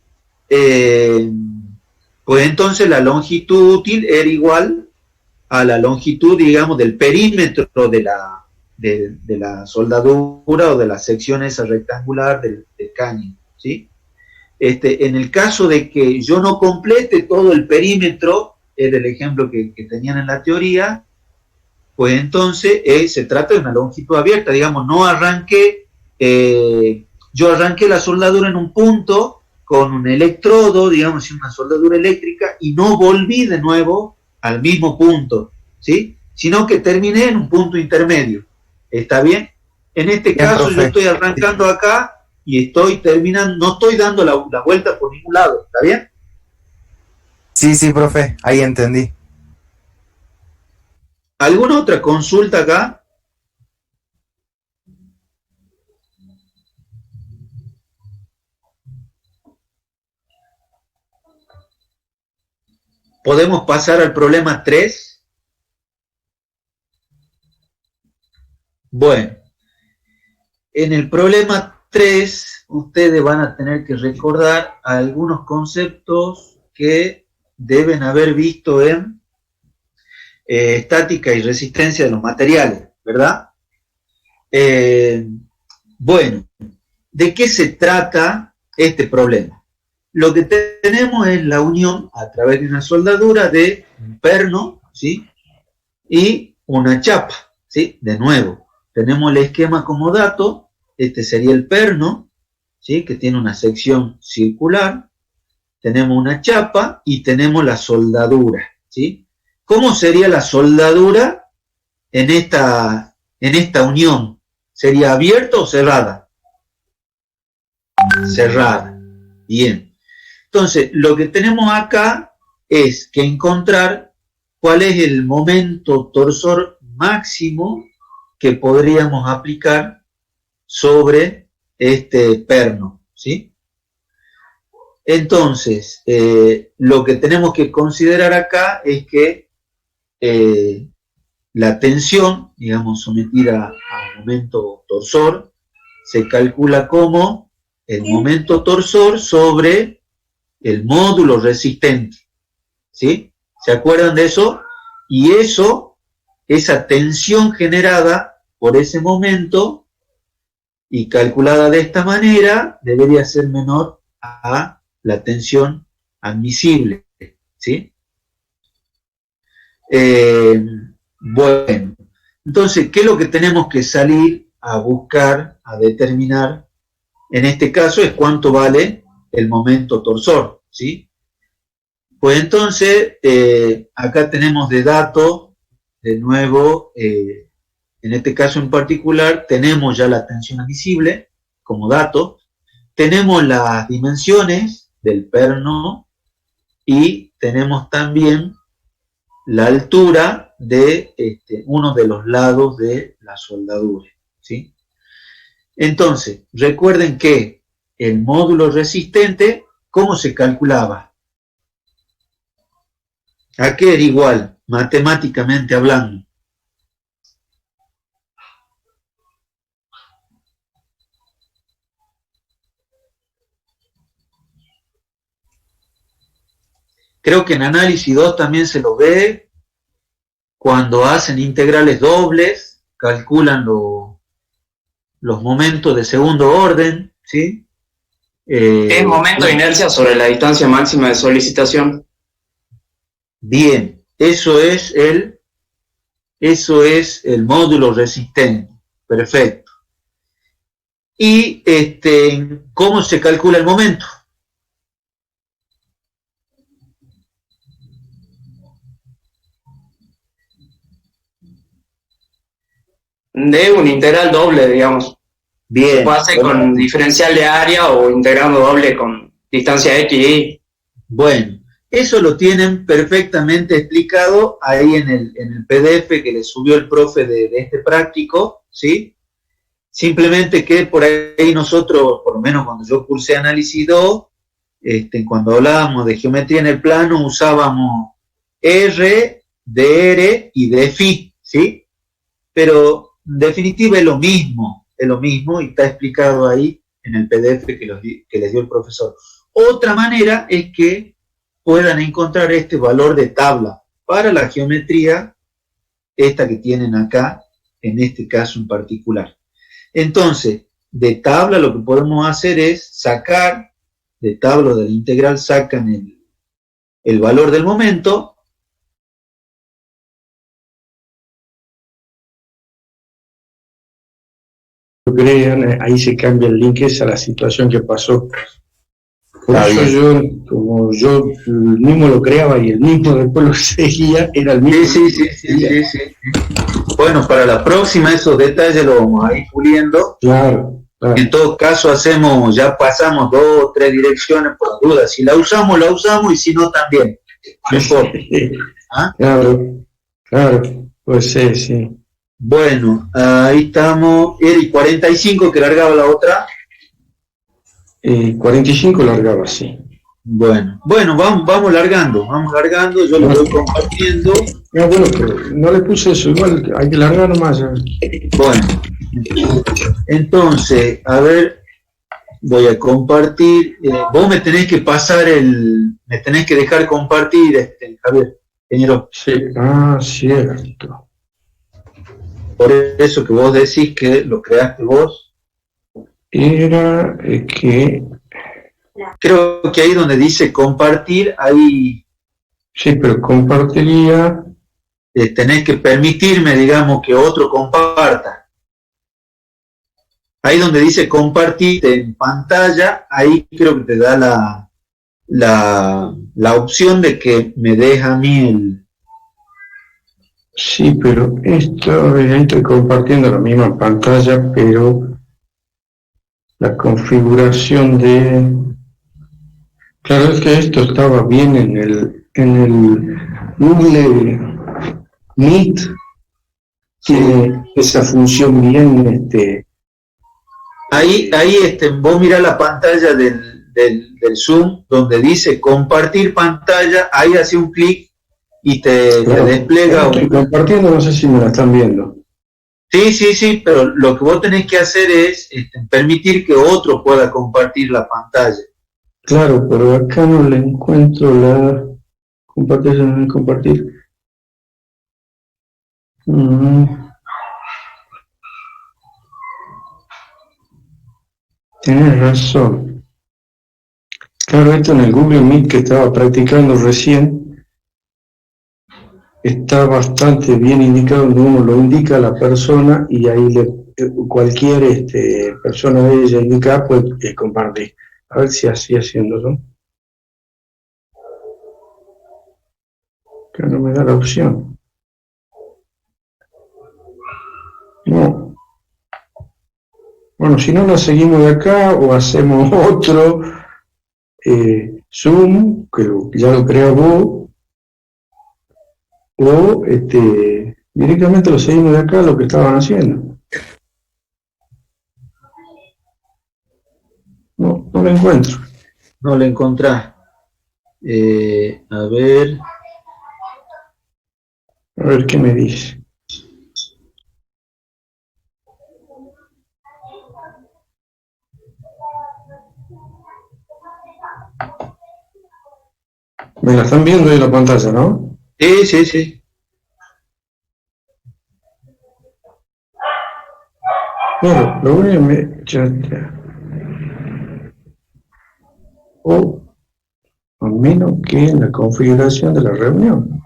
Pues entonces la longitud útil era igual a la longitud, digamos, del perímetro de la soldadura o de la sección esa rectangular del caño, ¿sí? En el caso de que yo no complete todo el perímetro, era el ejemplo que tenían en la teoría, pues entonces se trata de una longitud abierta, digamos, no arranqué, yo arranqué la soldadura en un punto con un electrodo, digamos, una soldadura eléctrica, y no volví de nuevo al mismo punto, ¿sí? Sino que terminé en un punto intermedio. ¿Está bien? En este caso, profe, yo estoy arrancando acá y estoy terminando, no estoy dando la vuelta por ningún lado. ¿Está bien? Sí, profe, ahí entendí. ¿Alguna otra consulta acá? ¿Podemos pasar al problema 3? Bueno, en el problema 3 ustedes van a tener que recordar algunos conceptos que deben haber visto en estática y resistencia de los materiales, ¿verdad? Bueno, ¿de qué se trata este problema? Lo que tenemos es la unión a través de una soldadura de un perno, ¿sí? Y una chapa, ¿sí? De nuevo, tenemos el esquema como dato, este sería el perno, ¿sí? Que tiene una sección circular, tenemos una chapa y tenemos la soldadura, ¿sí? ¿Cómo sería la soldadura en esta unión? ¿Sería abierta o cerrada? Cerrada. Bien. Entonces, lo que tenemos acá es que encontrar cuál es el momento torsor máximo que podríamos aplicar sobre este perno, ¿sí? Entonces, lo que tenemos que considerar acá es que la tensión, digamos, sometida a momento torsor, se calcula como el momento torsor sobre el módulo resistente, ¿sí? ¿Se acuerdan de eso? Y esa tensión generada por ese momento y calculada de esta manera debería ser menor a la tensión admisible, ¿sí? Bueno, entonces, ¿qué es lo que tenemos que salir a buscar, a determinar? En este caso es cuánto vale el momento torsor, ¿sí? Pues entonces, acá tenemos de dato, de nuevo, en este caso en particular, tenemos ya la tensión admisible como dato, tenemos las dimensiones del perno y tenemos también la altura de uno de los lados de la soldadura, ¿sí? Entonces, recuerden que el módulo resistente, ¿cómo se calculaba? ¿A qué era igual, matemáticamente hablando? Creo que en análisis 2 también se lo ve cuando hacen integrales dobles, calculan los momentos de segundo orden, ¿sí? ¿Qué es momento de inercia sobre la distancia máxima de solicitación? Bien, eso es el módulo resistente, perfecto. Y ¿cómo se calcula el momento? De un integral doble, digamos. Bien. Se puede hacer con diferencial de área o integrando doble con distancia X y Y. Bueno, eso lo tienen perfectamente explicado ahí en el PDF que le subió el profe de este práctico, ¿sí? Simplemente que por ahí nosotros, por lo menos cuando yo cursé análisis 2, cuando hablábamos de geometría en el plano usábamos R, DR y DFI, ¿sí? Pero en definitiva es lo mismo y está explicado ahí en el PDF que les dio el profesor. Otra manera es que puedan encontrar este valor de tabla para la geometría, esta que tienen acá, en este caso en particular. Entonces, de tabla lo que podemos hacer es sacar, de tabla de la integral sacan el valor del momento. Crean, ahí se cambia el link, esa es la situación que pasó. Por Está eso bien. yo, como yo mismo lo creaba y el mismo después lo seguía, era el mismo. Sí. Bueno, para la próxima esos detalles los vamos a ir puliendo. Claro. En todo caso ya pasamos 2 o 3 direcciones por duda. Si la usamos y si no también. No importa. ¿Ah? Claro, pues sí. Bueno, ahí estamos. Era y 45 que largaba la otra. 45 largaba, sí. Bueno, vamos largando, yo lo voy compartiendo. No, bueno, pero no le puse eso, igual hay que largar nomás. Bueno, entonces, a ver, voy a compartir. Vos me tenés que pasar me tenés que dejar compartir, Javier, ingeniero. Sí, cierto. Por eso que vos decís que lo creaste vos. Era que... Creo que ahí donde dice compartir, ahí... Sí, pero compartiría... tenés que permitirme, digamos, que otro comparta. Ahí donde dice compartir en pantalla, ahí creo que te da la opción de que me deja a mí el... Sí, pero ahí estoy compartiendo la misma pantalla, pero la configuración de... Claro, es que esto estaba bien en el Google Meet, tiene esa función bien, Ahí vos mirá la pantalla del Zoom, donde dice compartir pantalla, ahí hace un clic y te despliega. Estoy compartiendo, no sé si me la están viendo. Sí, pero lo que vos tenés que hacer es permitir que otro pueda compartir la pantalla. Claro, pero acá no le encuentro la compartir. Tienes razón. Claro, esto en el Google Meet que estaba practicando recién está bastante bien indicado, donde uno lo indica a la persona y ahí cualquier persona de ella indica puede compartir. A ver si así haciéndolo. Que no me da la opción. No. Bueno, si no, la seguimos de acá o hacemos otro Zoom, que ya lo crea vos, o directamente lo seguimos de acá, lo que estaban haciendo. No lo encuentro. No lo encontrás. A ver. A ver qué me dice. Me la están viendo ahí en la pantalla, ¿no? Sí, sí, sí. Bueno, lo voy a ya. O a menos que en la configuración de la reunión.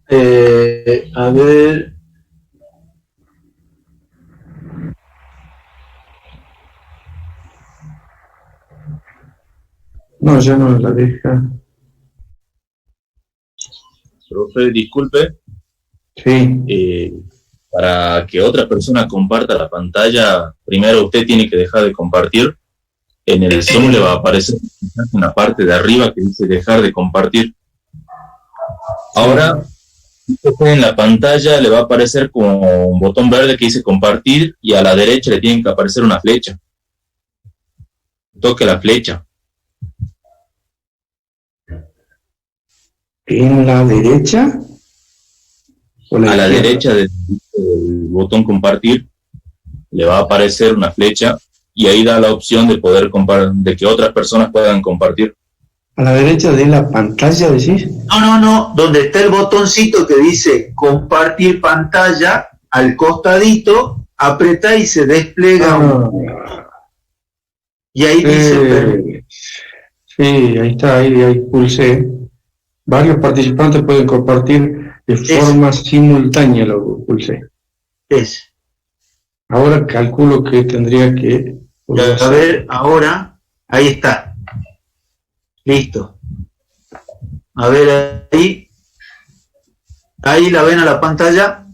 A ver. No, ya no la deja. Profe, disculpe. Sí. Para que otra persona comparta la pantalla, primero usted tiene que dejar de compartir. En el Zoom le va a aparecer una parte de arriba que dice dejar de compartir. Ahora, en la pantalla le va a aparecer como un botón verde que dice compartir y a la derecha le tiene que aparecer una flecha. Toque la flecha. ¿En la derecha? A la derecha del botón compartir le va a aparecer una flecha y ahí da la opción de poder de que otras personas puedan compartir. ¿A la derecha de la pantalla decís? No, donde está el botoncito que dice compartir pantalla, al costadito, apretá y se despliega. Y ahí dice... Sí, ahí está, ahí pulsé. Varios participantes pueden compartir de forma simultánea, lo pulsé. Ahora calculo que tendría que... A ver, ahora, ahí está. Listo. A ver, ahí la ven a la pantalla.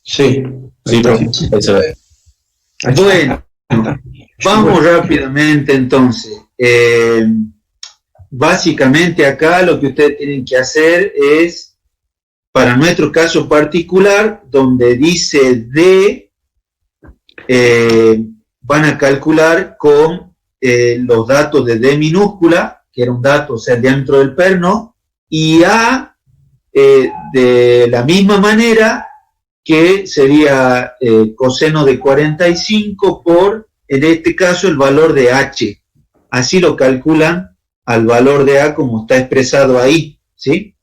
Sí. Sí, ahí se ve. Bueno, vamos rápidamente entonces. Básicamente acá lo que ustedes tienen que hacer es, para nuestro caso particular, donde dice D, van a calcular con los datos de D minúscula, que era un dato, o sea, el diámetro del perno, y A de la misma manera que sería coseno de 45 por, en este caso, el valor de H. Así lo calculan al valor de A como está expresado ahí, ¿sí?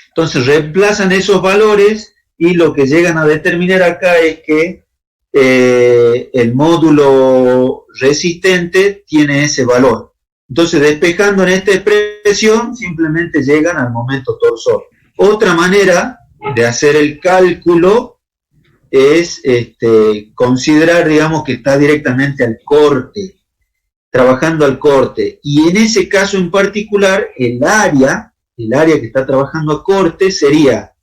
Entonces reemplazan esos valores y lo que llegan a determinar acá es que el módulo resistente tiene ese valor. Entonces, despejando en esta expresión, simplemente llegan al momento torsor. Otra manera de hacer el cálculo es considerar, digamos, que está directamente al corte, trabajando al corte. Y en ese caso en particular, el área que está trabajando a corte sería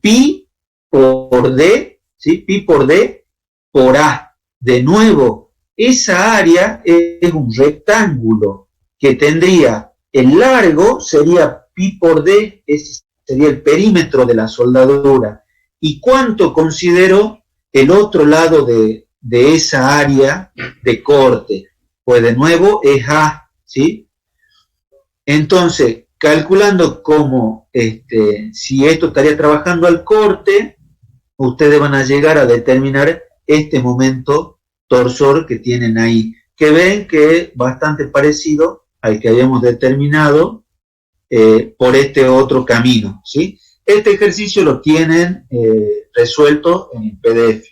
pi por D, ¿sí? Pi por D por A. De nuevo, esa área es un rectángulo que tendría el largo, sería pi por D, ese sería el perímetro de la soldadura. ¿Y cuánto considero el otro lado de esa área de corte? Pues de nuevo es A, ¿sí? Entonces, calculando cómo, si esto estaría trabajando al corte, ustedes van a llegar a determinar este momento torsor que tienen ahí, que ven que es bastante parecido al que habíamos determinado por este otro camino, ¿sí? Este ejercicio lo tienen resuelto en el PDF.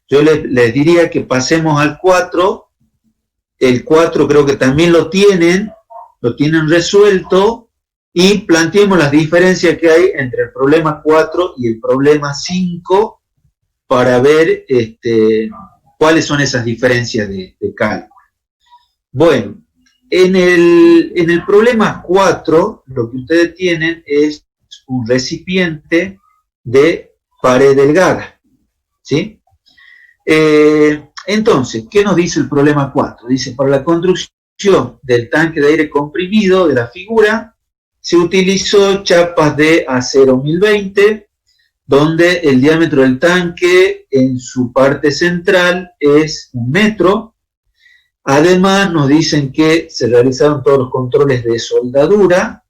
Yo les diría que pasemos al 4. El 4 creo que también lo tienen resuelto, y planteemos las diferencias que hay entre el problema 4 y el problema 5 para ver cuáles son esas diferencias de cálculo. Bueno, en el problema 4 lo que ustedes tienen es un recipiente de pared delgada, ¿sí? Entonces, ¿qué nos dice el problema 4? Dice, para la construcción del tanque de aire comprimido de la figura, se utilizó chapas de acero 1020, donde el diámetro del tanque en su parte central es 1 metro. Además, nos dicen que se realizaron todos los controles de soldadura,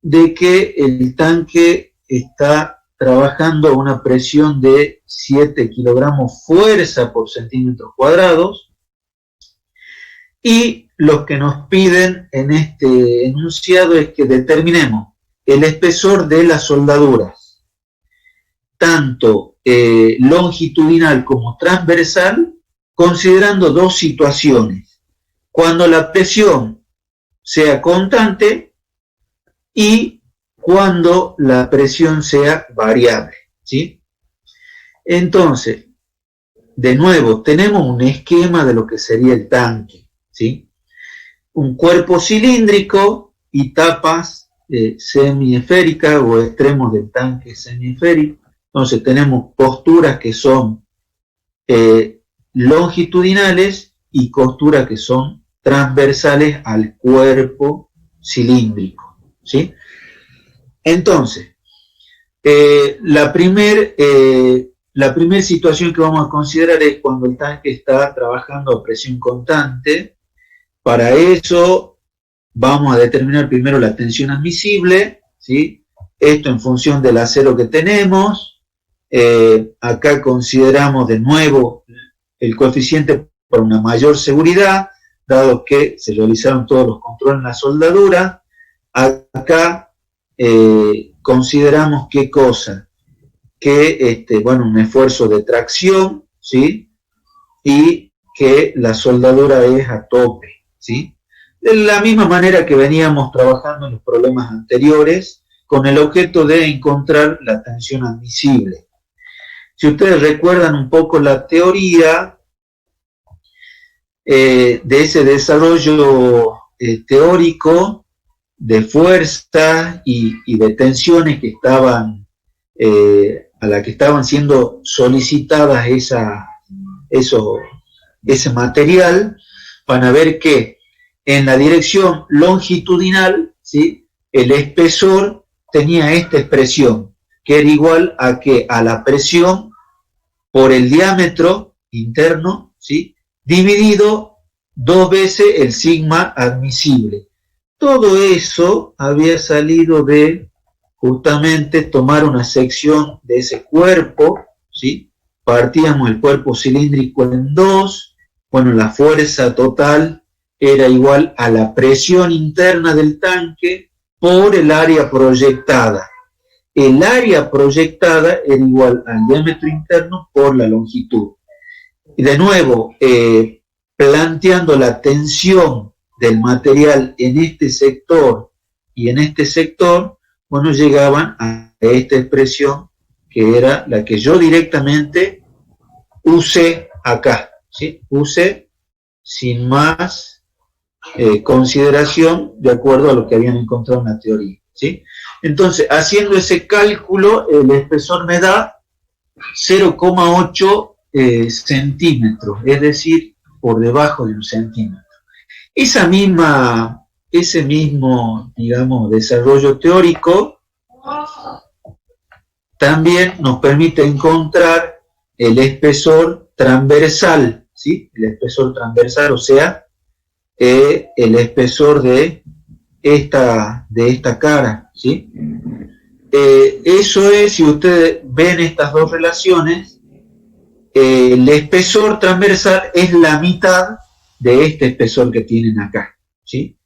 de que el tanque está trabajando a una presión de 7 kilogramos fuerza por centímetros cuadrados, y lo que nos piden en este enunciado es que determinemos el espesor de las soldaduras, tanto longitudinal como transversal, considerando dos situaciones: cuando la presión sea constante y cuando la presión sea variable, ¿sí? Entonces, de nuevo, tenemos un esquema de lo que sería el tanque, ¿sí? Un cuerpo cilíndrico y tapas semiesféricas o extremos del tanque semiesférico. Entonces tenemos posturas que son longitudinales y costuras que son transversales al cuerpo cilíndrico, ¿sí? Entonces, la primera situación que vamos a considerar es cuando el tanque está trabajando a presión constante. Para eso vamos a determinar primero la tensión admisible, ¿sí? Esto en función del acero que tenemos. Acá consideramos de nuevo el coeficiente para una mayor seguridad, dado que se realizaron todos los controles en la soldadura. Acá consideramos qué cosa, que un esfuerzo de tracción, ¿sí? Y que la soldadura es a tope, ¿sí? De la misma manera que veníamos trabajando en los problemas anteriores, con el objeto de encontrar la tensión admisible. Si ustedes recuerdan un poco la teoría de ese desarrollo teórico de fuerza y de tensiones que estaban a la que estaban siendo solicitadas ese material, van a ver que en la dirección longitudinal, ¿sí?, el espesor tenía esta expresión, que era igual a que a la presión por el diámetro interno, ¿sí?, dividido 2 veces el sigma admisible. Todo eso había salido de justamente tomar una sección de ese cuerpo, ¿sí? Partíamos el cuerpo cilíndrico en 2, bueno, la fuerza total era igual a la presión interna del tanque por el área proyectada. El área proyectada era igual al diámetro interno por la longitud. Y de nuevo, planteando la tensión del material en este sector y en este sector, bueno, llegaban a esta expresión que era la que yo directamente usé acá, ¿sí? Usé sin más consideración de acuerdo a lo que habían encontrado en la teoría, ¿sí? Entonces, haciendo ese cálculo, el espesor me da 0,8 centímetros, es decir, por debajo de 1 centímetro. Ese mismo, digamos, desarrollo teórico también nos permite encontrar el espesor transversal, ¿sí? El espesor transversal, o sea, el espesor de esta cara, ¿sí? Eso es, si ustedes ven estas dos relaciones, el espesor transversal es la mitad de este espesor que tienen acá, ¿sí?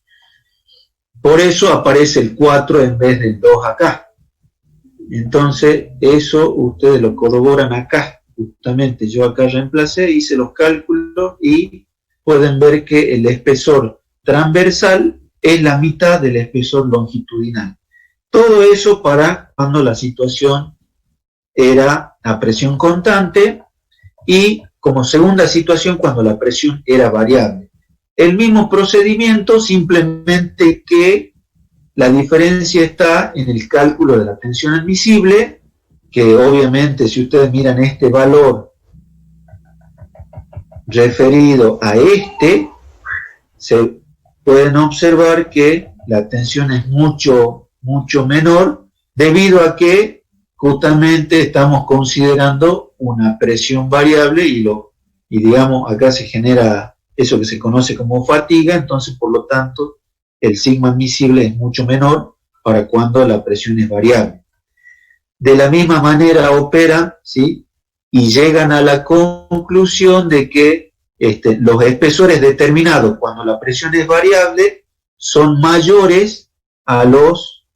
Por eso aparece el 4 en vez del 2 acá. Entonces, eso ustedes lo corroboran acá. Justamente yo acá reemplacé, hice los cálculos y pueden ver que el espesor transversal es la mitad del espesor longitudinal. Todo eso para cuando la situación era a presión constante y como segunda situación cuando la presión era variable. El mismo procedimiento, simplemente que la diferencia está en el cálculo de la tensión admisible, que obviamente si ustedes miran este valor referido a se pueden observar que la tensión es mucho menor, debido a que justamente estamos considerando una presión variable y digamos acá se genera eso que se conoce como fatiga, entonces por lo tanto el sigma admisible es mucho menor para cuando la presión es variable. De la misma manera operan, ¿sí?, y llegan a la conclusión de que los espesores determinados cuando la presión es variable son mayores a los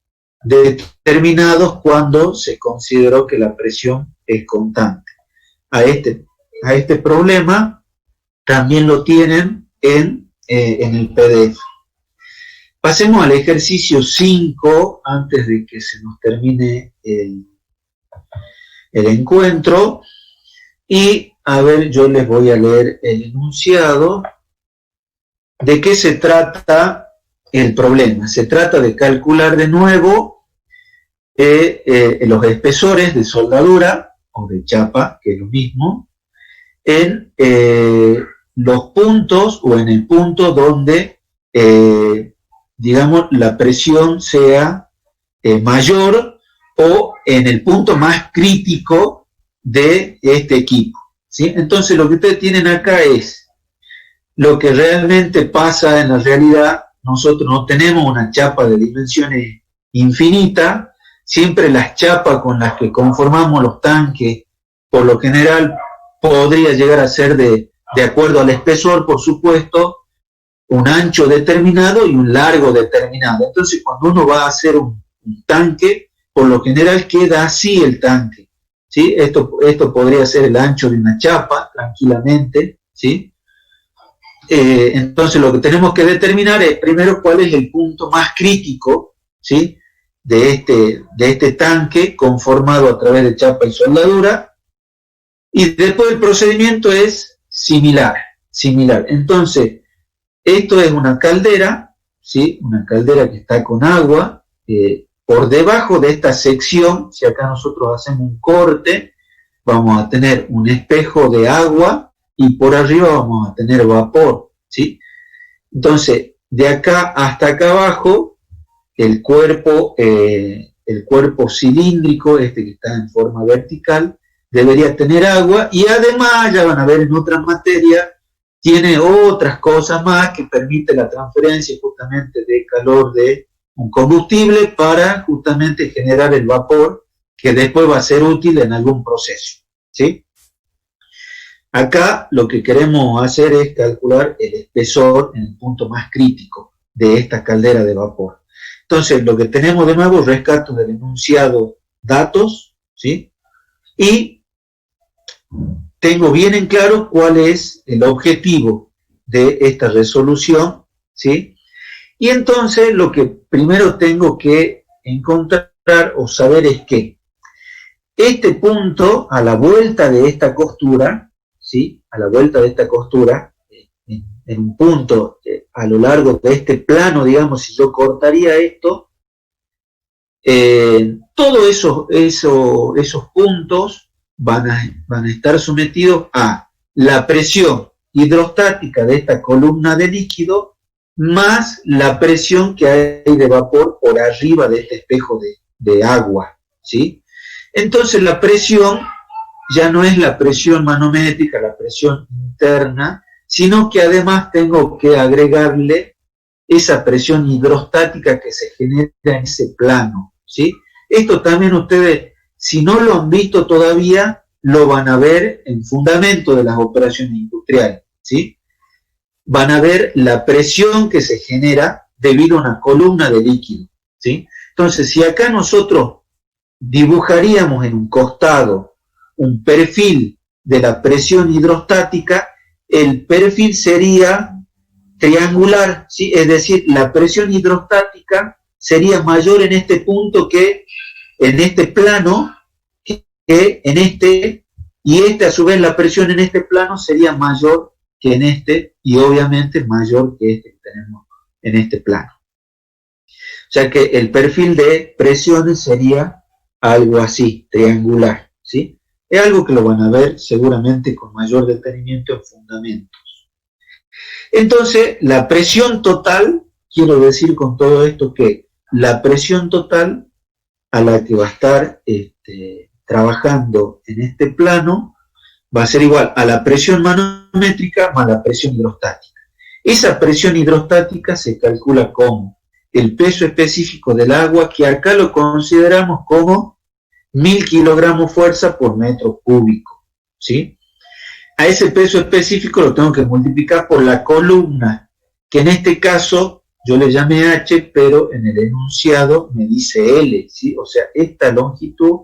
determinados cuando se consideró que la presión es constante. A este problema también lo tienen en el PDF. Pasemos al ejercicio 5 antes de que se nos termine el encuentro. Y, a ver, yo les voy a leer el enunciado. ¿De qué se trata el problema? Se trata de calcular de nuevo los espesores de soldadura o de chapa, que es lo mismo, en los puntos o en el punto donde, digamos, la presión sea mayor o en el punto más crítico de este equipo, ¿sí? Entonces lo que ustedes tienen acá es lo que realmente pasa en la realidad. Nosotros no tenemos una chapa de dimensiones infinitas. Siempre las chapas con las que conformamos los tanques, por lo general, podría llegar a ser de acuerdo al espesor, por supuesto, un ancho determinado y un largo determinado. Entonces, cuando uno va a hacer un tanque, por lo general queda así el tanque, ¿sí? Esto podría ser el ancho de una chapa, tranquilamente, ¿sí? Entonces, lo que tenemos que determinar es, primero, cuál es el punto más crítico, ¿sí?, de este tanque conformado a través de chapa y soldadura, y después el procedimiento es similar. Entonces, esto es una caldera, ¿sí?, una caldera que está con agua. Por debajo de esta sección, si acá nosotros hacemos un corte, vamos a tener un espejo de agua y por arriba vamos a tener vapor, ¿sí? Entonces, de acá hasta acá abajo, el cuerpo cilíndrico, que está en forma vertical, debería tener agua, y además, ya van a ver en otras materias, tiene otras cosas más que permiten la transferencia justamente de calor de un combustible para justamente generar el vapor que después va a ser útil en algún proceso, ¿sí? Acá lo que queremos hacer es calcular el espesor en el punto más crítico de esta caldera de vapor. Entonces, lo que tenemos de nuevo, rescato del enunciado datos, ¿sí? Y tengo bien en claro cuál es el objetivo de esta resolución, ¿sí? Y entonces, lo que primero tengo que encontrar o saber es que este punto, a la vuelta de esta costura, ¿sí?, a la vuelta de esta costura, en un punto a lo largo de este plano, digamos, si yo cortaría esto, todos esos puntos van a estar sometidos a la presión hidrostática de esta columna de líquido más la presión que hay de vapor por arriba de este espejo de agua, ¿sí? Entonces la presión ya no es la presión manométrica, la presión interna, sino que además tengo que agregarle esa presión hidrostática que se genera en ese plano, ¿sí? Esto también ustedes, si no lo han visto todavía, lo van a ver en fundamento de las operaciones industriales, ¿sí? Van a ver la presión que se genera debido a una columna de líquido, ¿sí? Entonces, si acá nosotros dibujaríamos en un costado un perfil de la presión hidrostática, el perfil sería triangular, ¿sí? Es decir, la presión hidrostática sería mayor en este punto que en este plano, que en este, y a su vez la presión en este plano sería mayor que en este, y obviamente mayor que este que tenemos en este plano. O sea que el perfil de presiones sería algo así, triangular, ¿sí? Es algo que lo van a ver seguramente con mayor detenimiento en fundamentos. Entonces, la presión total, quiero decir con todo esto que la presión total a la que va a estar trabajando en este plano va a ser igual a la presión manométrica más la presión hidrostática. Esa presión hidrostática se calcula como el peso específico del agua, que acá lo consideramos como 1000 kilogramos fuerza por metro cúbico, ¿sí? a ese peso específico lo tengo que multiplicar por la columna, que en este caso yo le llamé H, pero en el enunciado me dice L, ¿sí? O sea, esta longitud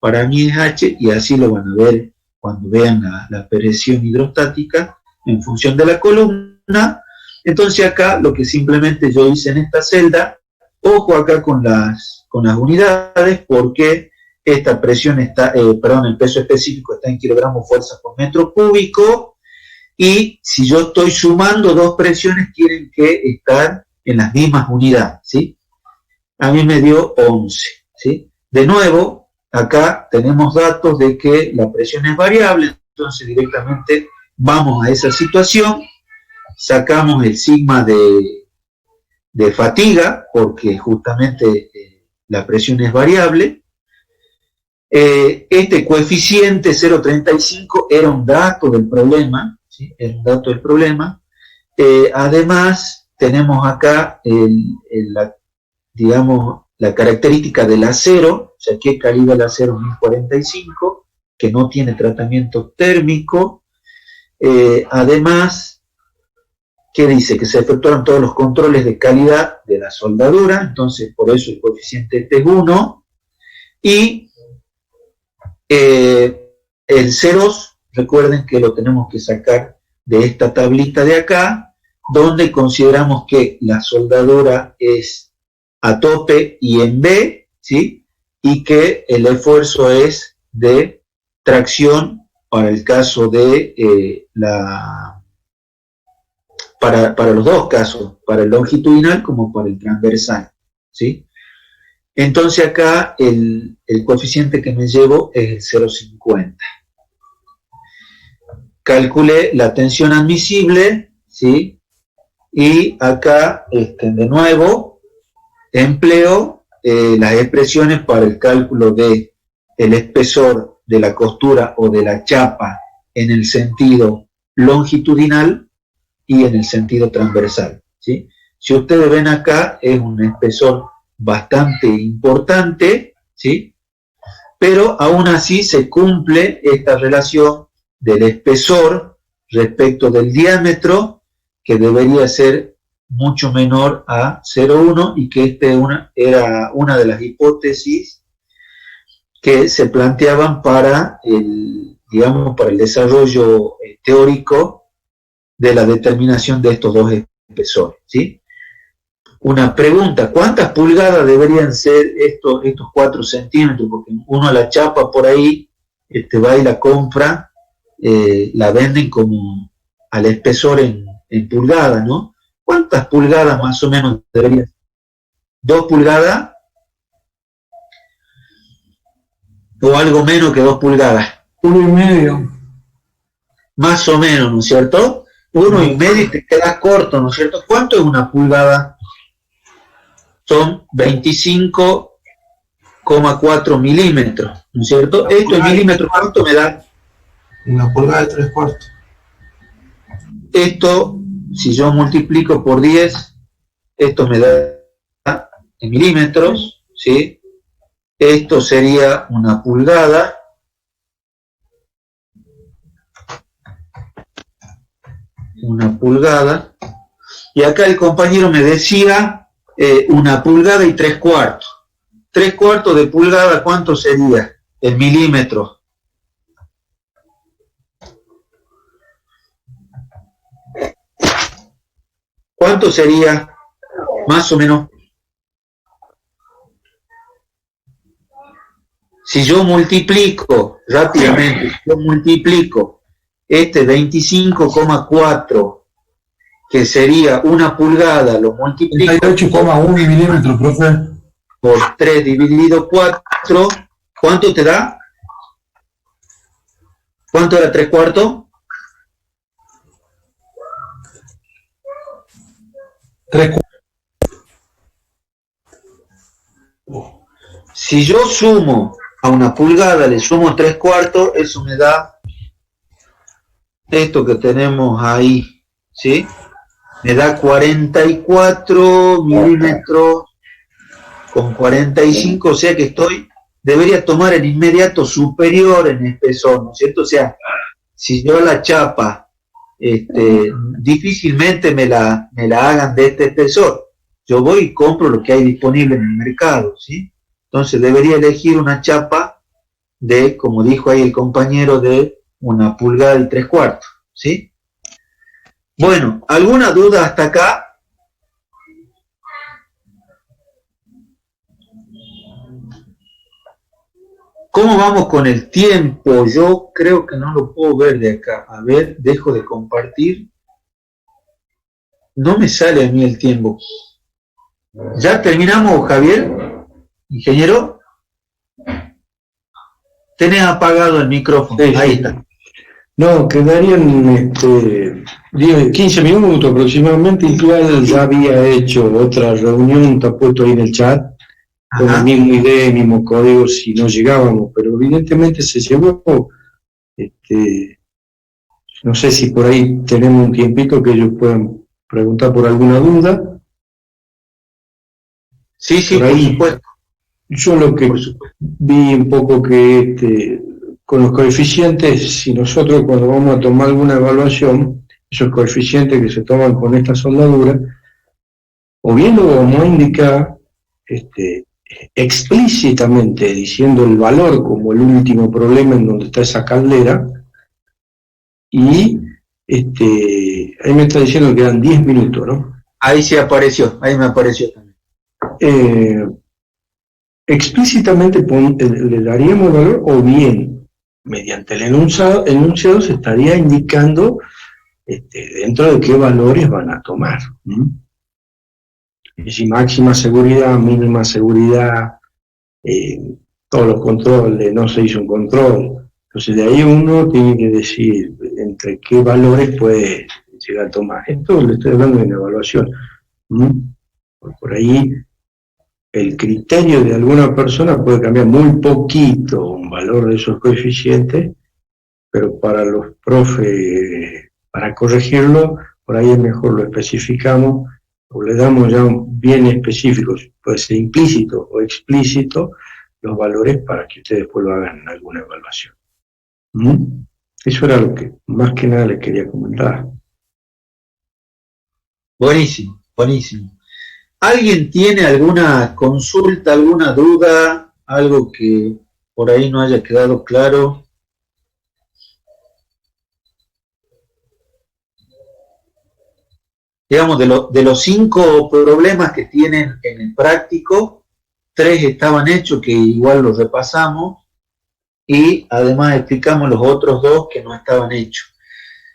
para mí es H, y así lo van a ver cuando vean la presión hidrostática en función de la columna. Entonces acá lo que simplemente yo hice en esta celda, ojo acá con las unidades, porque esta presión está, el peso específico está en kilogramos fuerza por metro cúbico, y si yo estoy sumando dos presiones tienen que estar en las mismas unidades, ¿sí? A mí me dio 11, ¿sí? De nuevo, acá tenemos datos de que la presión es variable, entonces directamente vamos a esa situación, sacamos el sigma de fatiga, porque justamente la presión es variable. Este coeficiente 0,35 era un dato del problema, ¿sí? Era un dato del problema. Además, tenemos acá la característica del acero, o sea, que calibre el acero 1045, que no tiene tratamiento térmico. Además, ¿qué dice? Que se efectuaron todos los controles de calidad de la soldadura, entonces por eso el coeficiente este es 1. Y el ceros, recuerden que lo tenemos que sacar de esta tablita de acá, donde consideramos que la soldadura es a tope y en B, ¿sí? Y que el esfuerzo es de tracción para el caso de para los dos casos, para el longitudinal como para el transversal, ¿sí? Entonces acá el coeficiente que me llevo es el 0,50. Calculé la tensión admisible, ¿sí? Y acá, de nuevo, empleo las expresiones para el cálculo de el espesor de la costura o de la chapa en el sentido longitudinal y en el sentido transversal, ¿sí? Si ustedes ven acá, es un espesor bastante importante, ¿sí? Pero aún así se cumple esta relación del espesor respecto del diámetro, que debería ser mucho menor a 0,1, y que era una de las hipótesis que se planteaban para el desarrollo teórico de la determinación de estos dos espesores, ¿sí? Una pregunta: ¿cuántas pulgadas deberían ser estos 4 centímetros? Porque uno la chapa por ahí, va y la compra, la venden como al espesor en pulgadas, ¿no? ¿Cuántas pulgadas más o menos deberían ser? ¿2 pulgadas? ¿O algo menos que 2 pulgadas? 1,5. Más o menos, ¿no es cierto? 1,5 y te quedas corto, ¿no es cierto? ¿Cuánto es una pulgada? Son 25,4 milímetros, ¿no es cierto? Esto en milímetros, ¿cuánto me da? Una pulgada de 3/4. Esto, si yo multiplico por 10, esto me da en milímetros, ¿sí? Esto sería una pulgada. Una pulgada. Y acá el compañero me decía 1 pulgada y 3/4. 3/4 de pulgada, ¿cuánto sería? En milímetros. ¿Cuánto sería? Más o menos. Si yo multiplico rápidamente, yo multiplico este 25,4, que sería 1 pulgada, lo multiplico 38,1 milímetros, profe. Por 3 dividido 4, ¿cuánto te da? ¿Cuánto era 3/4? 3/4. Si yo sumo a 1 pulgada, le sumo 3/4, eso me da esto que tenemos ahí, ¿sí? Me da 44 milímetros con 45, o sea que debería tomar el inmediato superior en espesor, ¿no es cierto? O sea, si yo la chapa, difícilmente me la hagan de este espesor. Yo voy y compro lo que hay disponible en el mercado, ¿sí? Entonces debería elegir una chapa de, como dijo ahí el compañero, de 1 pulgada y 3/4, ¿sí? Bueno, ¿alguna duda hasta acá? ¿Cómo vamos con el tiempo? Yo creo que no lo puedo ver de acá. A ver, dejo de compartir. No me sale a mí el tiempo. ¿Ya terminamos, Javier? ¿Ingeniero? Tenés apagado el micrófono. Sí, ahí sí. está. No, quedarían 15 minutos aproximadamente, y tú ya había hecho otra reunión, está puesto ahí en el chat, con la misma idea, el mismo código, si no llegábamos, pero evidentemente se llevó, no sé si por ahí tenemos un tiempito que ellos puedan preguntar por alguna duda. Sí, por ahí, por supuesto. Yo lo que vi un poco que con los coeficientes, si nosotros cuando vamos a tomar alguna evaluación, esos coeficientes que se toman con esta soldadura, o bien lo vamos a indicar explícitamente diciendo el valor como el último problema en donde está esa caldera, y ahí me está diciendo que quedan 10 minutos, ¿no? Ahí sí apareció, ahí me apareció también. Explícitamente le daríamos valor, o bien mediante el enunciado se estaría indicando dentro de qué valores van a tomar. Es decir, máxima seguridad, mínima seguridad, todos los controles, no se hizo un control. Entonces de ahí uno tiene que decir entre qué valores puede llegar a tomar. Esto le estoy hablando de una evaluación. Por ahí el criterio de alguna persona puede cambiar muy poquito un valor de esos coeficientes, pero para los profes, para corregirlo, por ahí es mejor lo especificamos, o le damos ya bien específicos, puede ser implícito o explícito, los valores para que ustedes después lo hagan en alguna evaluación. Eso era lo que más que nada les quería comentar. Buenísimo, buenísimo. ¿Alguien tiene alguna consulta, alguna duda, algo que por ahí no haya quedado claro? Digamos, de los 5 problemas que tienen en el práctico, 3 estaban hechos, que igual los repasamos, y además explicamos los otros 2 que no estaban hechos.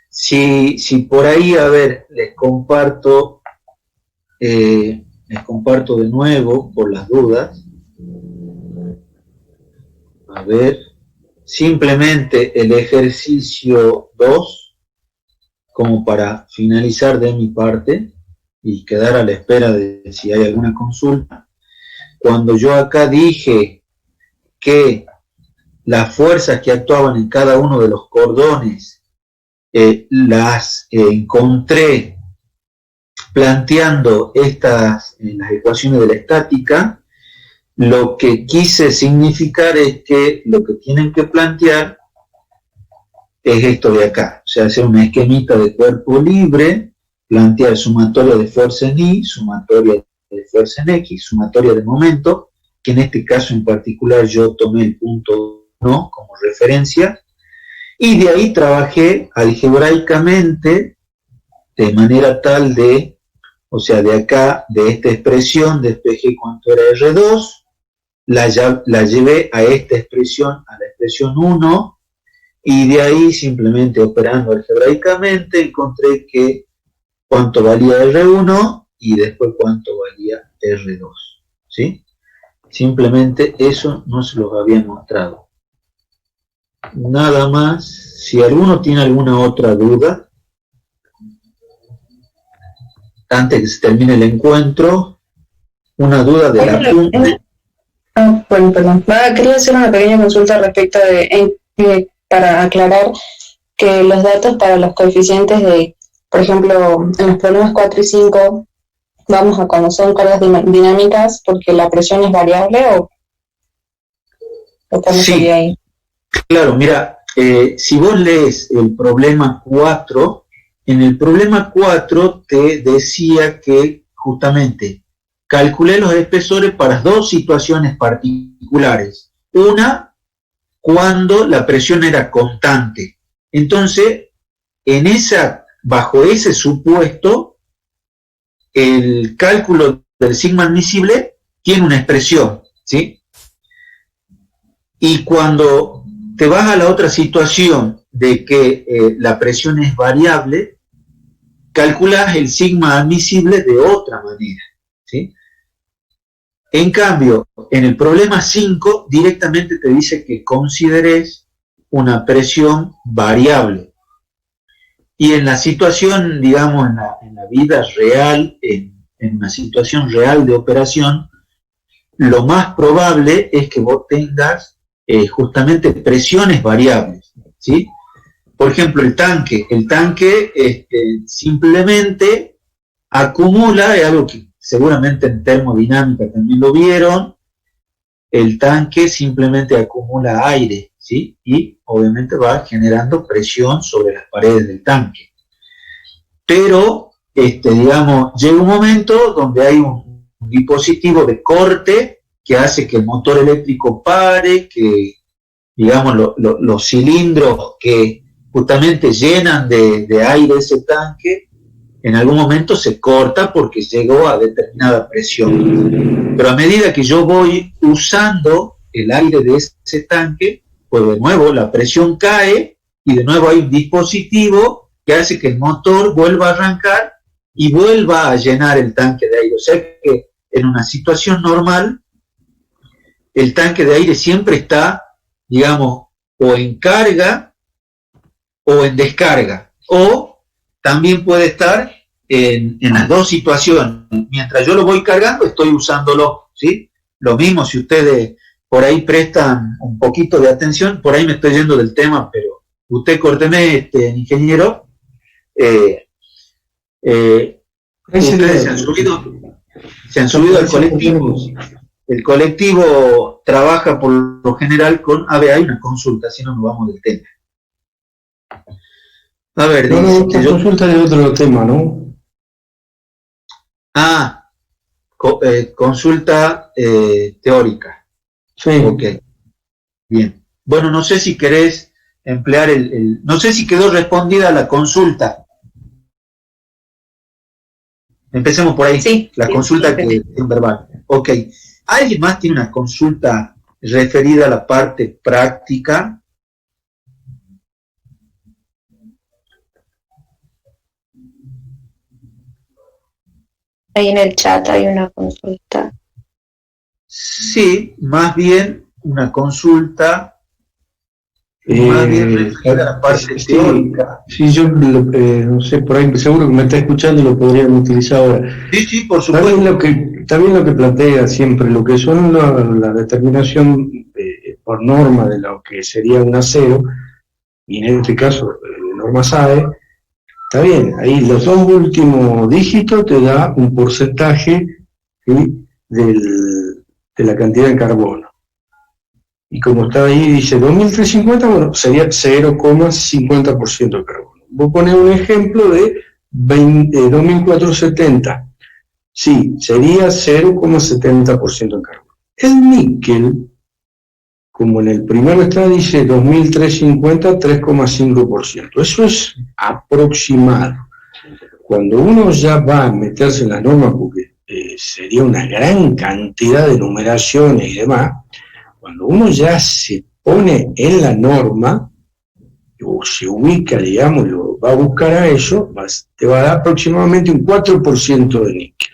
Si por ahí, a ver, les comparto de nuevo por las dudas. A ver, simplemente el ejercicio 2, como para finalizar de mi parte y quedar a la espera de si hay alguna consulta. Cuando yo acá dije que las fuerzas que actuaban en cada uno de los cordones las encontré planteando las ecuaciones de la estática, lo que quise significar es que lo que tienen que plantear es esto de acá, o sea, hacer una esquemita de cuerpo libre, plantear sumatoria de fuerza en Y, sumatoria de fuerza en X, sumatoria de momento, que en este caso en particular yo tomé el punto 1 como referencia, y de ahí trabajé algebraicamente de manera tal de, o sea, de acá, de esta expresión, despejé cuánto era R2, la llevé a esta expresión, a la expresión 1, y de ahí simplemente operando algebraicamente encontré que cuánto valía R1 y después cuánto valía R2, ¿sí? Simplemente eso no se los había mostrado. Nada más, si alguno tiene alguna otra duda, antes que se termine el encuentro, una duda de la punta. Bueno, perdón. Quería hacer una pequeña consulta respecto para aclarar que los datos para los coeficientes de, por ejemplo, en los problemas 4 y 5, vamos a conocer cargas dinámicas porque la presión es variable o cómo sería ahí. Claro, mira, si vos lees el problema 4, en el problema 4 te decía que justamente calculé los espesores para dos situaciones particulares. Una, cuando la presión era constante. Entonces, bajo ese supuesto, el cálculo del sigma admisible tiene una expresión, ¿sí? Y cuando te vas a la otra situación de que la presión es variable, calculas el sigma admisible de otra manera, ¿sí? En cambio, en el problema 5 directamente te dice que consideres una presión variable. Y en la situación, digamos, en la vida real, en una situación real de operación, lo más probable es que vos tengas justamente presiones variables, ¿sí? Por ejemplo, el tanque simplemente acumula, es algo que seguramente en termodinámica también lo vieron, el tanque simplemente acumula aire, ¿sí? Y obviamente va generando presión sobre las paredes del tanque. Pero, digamos, llega un momento donde hay un dispositivo de corte que hace que el motor eléctrico pare, que, digamos, los cilindros que justamente llenan de aire ese tanque, en algún momento se corta porque llegó a determinada presión. Pero a medida que yo voy usando el aire de ese tanque, pues de nuevo la presión cae y de nuevo hay un dispositivo que hace que el motor vuelva a arrancar y vuelva a llenar el tanque de aire. O sea que en una situación normal, el tanque de aire siempre está, digamos, o en carga o en descarga, o también puede estar en las dos situaciones. Mientras yo lo voy cargando, estoy usándolo, ¿sí? Lo mismo si ustedes por ahí prestan un poquito de atención, por ahí me estoy yendo del tema, pero usted córteme, ingeniero. Ustedes se han subido al colectivo. El colectivo trabaja por lo general con... A ver, hay una consulta, si no nos vamos del tema. A ver, dice... consulta de otro tema, ¿no? Consulta teórica. Sí. Ok. Bien. Bueno, no sé si querés emplear no sé si quedó respondida la consulta. Empecemos por ahí. Sí. La consulta que es verbal. Ok. ¿Alguien más tiene una consulta referida a la parte práctica? Ahí en el chat hay una consulta. Sí, más bien una consulta más bien referida a la parte teórica. Sí, yo no sé, por ahí seguro que me está escuchando y lo podrían utilizar ahora. Sí, por supuesto. También lo que plantea siempre, lo que son la determinación por norma de lo que sería un acero, y en este caso norma SAE, está bien, ahí los dos últimos dígitos te da un porcentaje, ¿sí?, de la cantidad de carbono. Y como está ahí, dice 2350, bueno, sería 0,50% de carbono. Vos ponés un ejemplo de 2470. Sí, sería 0,70% de carbono. El níquel, como en el primero está, dice 2350, 3,5%. Eso es aproximado. Cuando uno ya va a meterse en las normas, porque sería una gran cantidad de numeraciones y demás, cuando uno ya se pone en la norma, o se ubica, digamos, lo va a buscar a eso, te va a dar aproximadamente un 4% de níquel.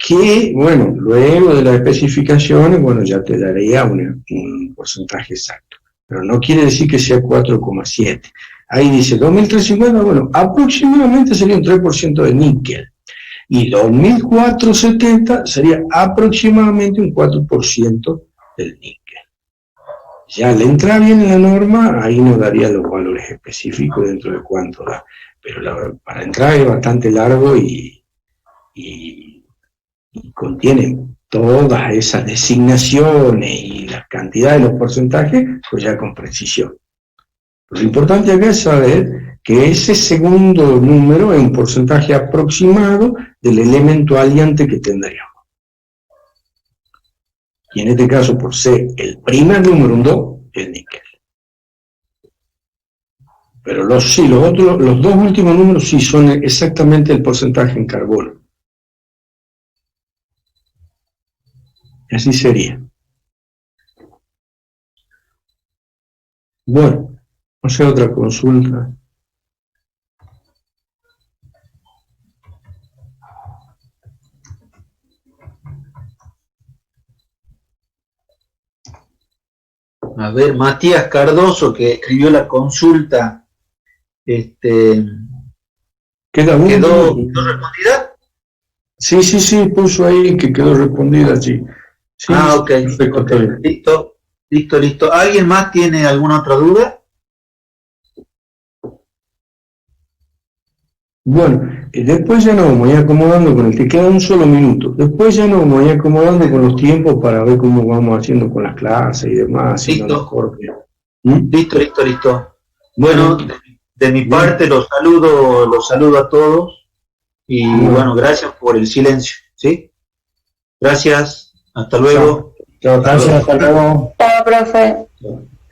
Que, bueno, luego de las especificaciones, bueno, ya te daría un porcentaje exacto. Pero no quiere decir que sea 4,7. Ahí dice 2350, bueno, aproximadamente sería un 3% de níquel. Y 2470 sería aproximadamente un 4% del níquel. Ya le entra bien en la norma, ahí nos daría los valores específicos dentro de cuánto da. Pero para entrar es bastante largo y contiene todas esas designaciones y las cantidades de los porcentajes, pues ya con precisión. Lo importante acá es saber que ese segundo número es un porcentaje aproximado del elemento aliante que tendríamos. Y en este caso, por ser el primer número, un 2, es níquel. Pero los dos últimos números sí son exactamente el porcentaje en carbono. Y así sería. Bueno, vamos a hacer otra consulta. A ver, Matías Cardoso, que escribió la consulta, ¿quedó respondida? Sí, puso ahí que quedó respondida, sí. Sí, ok. Perfecto. Listo. ¿Alguien más tiene alguna otra duda? Bueno, después ya nos vamos a ir acomodando con el que queda un solo minuto. Después ya nos vamos a ir acomodando con los tiempos para ver cómo vamos haciendo con las clases y demás. Listo. Listo. Bueno, de mi parte los saludo a todos y bueno, gracias por el silencio, ¿sí? Gracias, hasta luego. Chao, gracias, hasta luego. Chao, profe.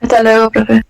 Hasta luego, profe.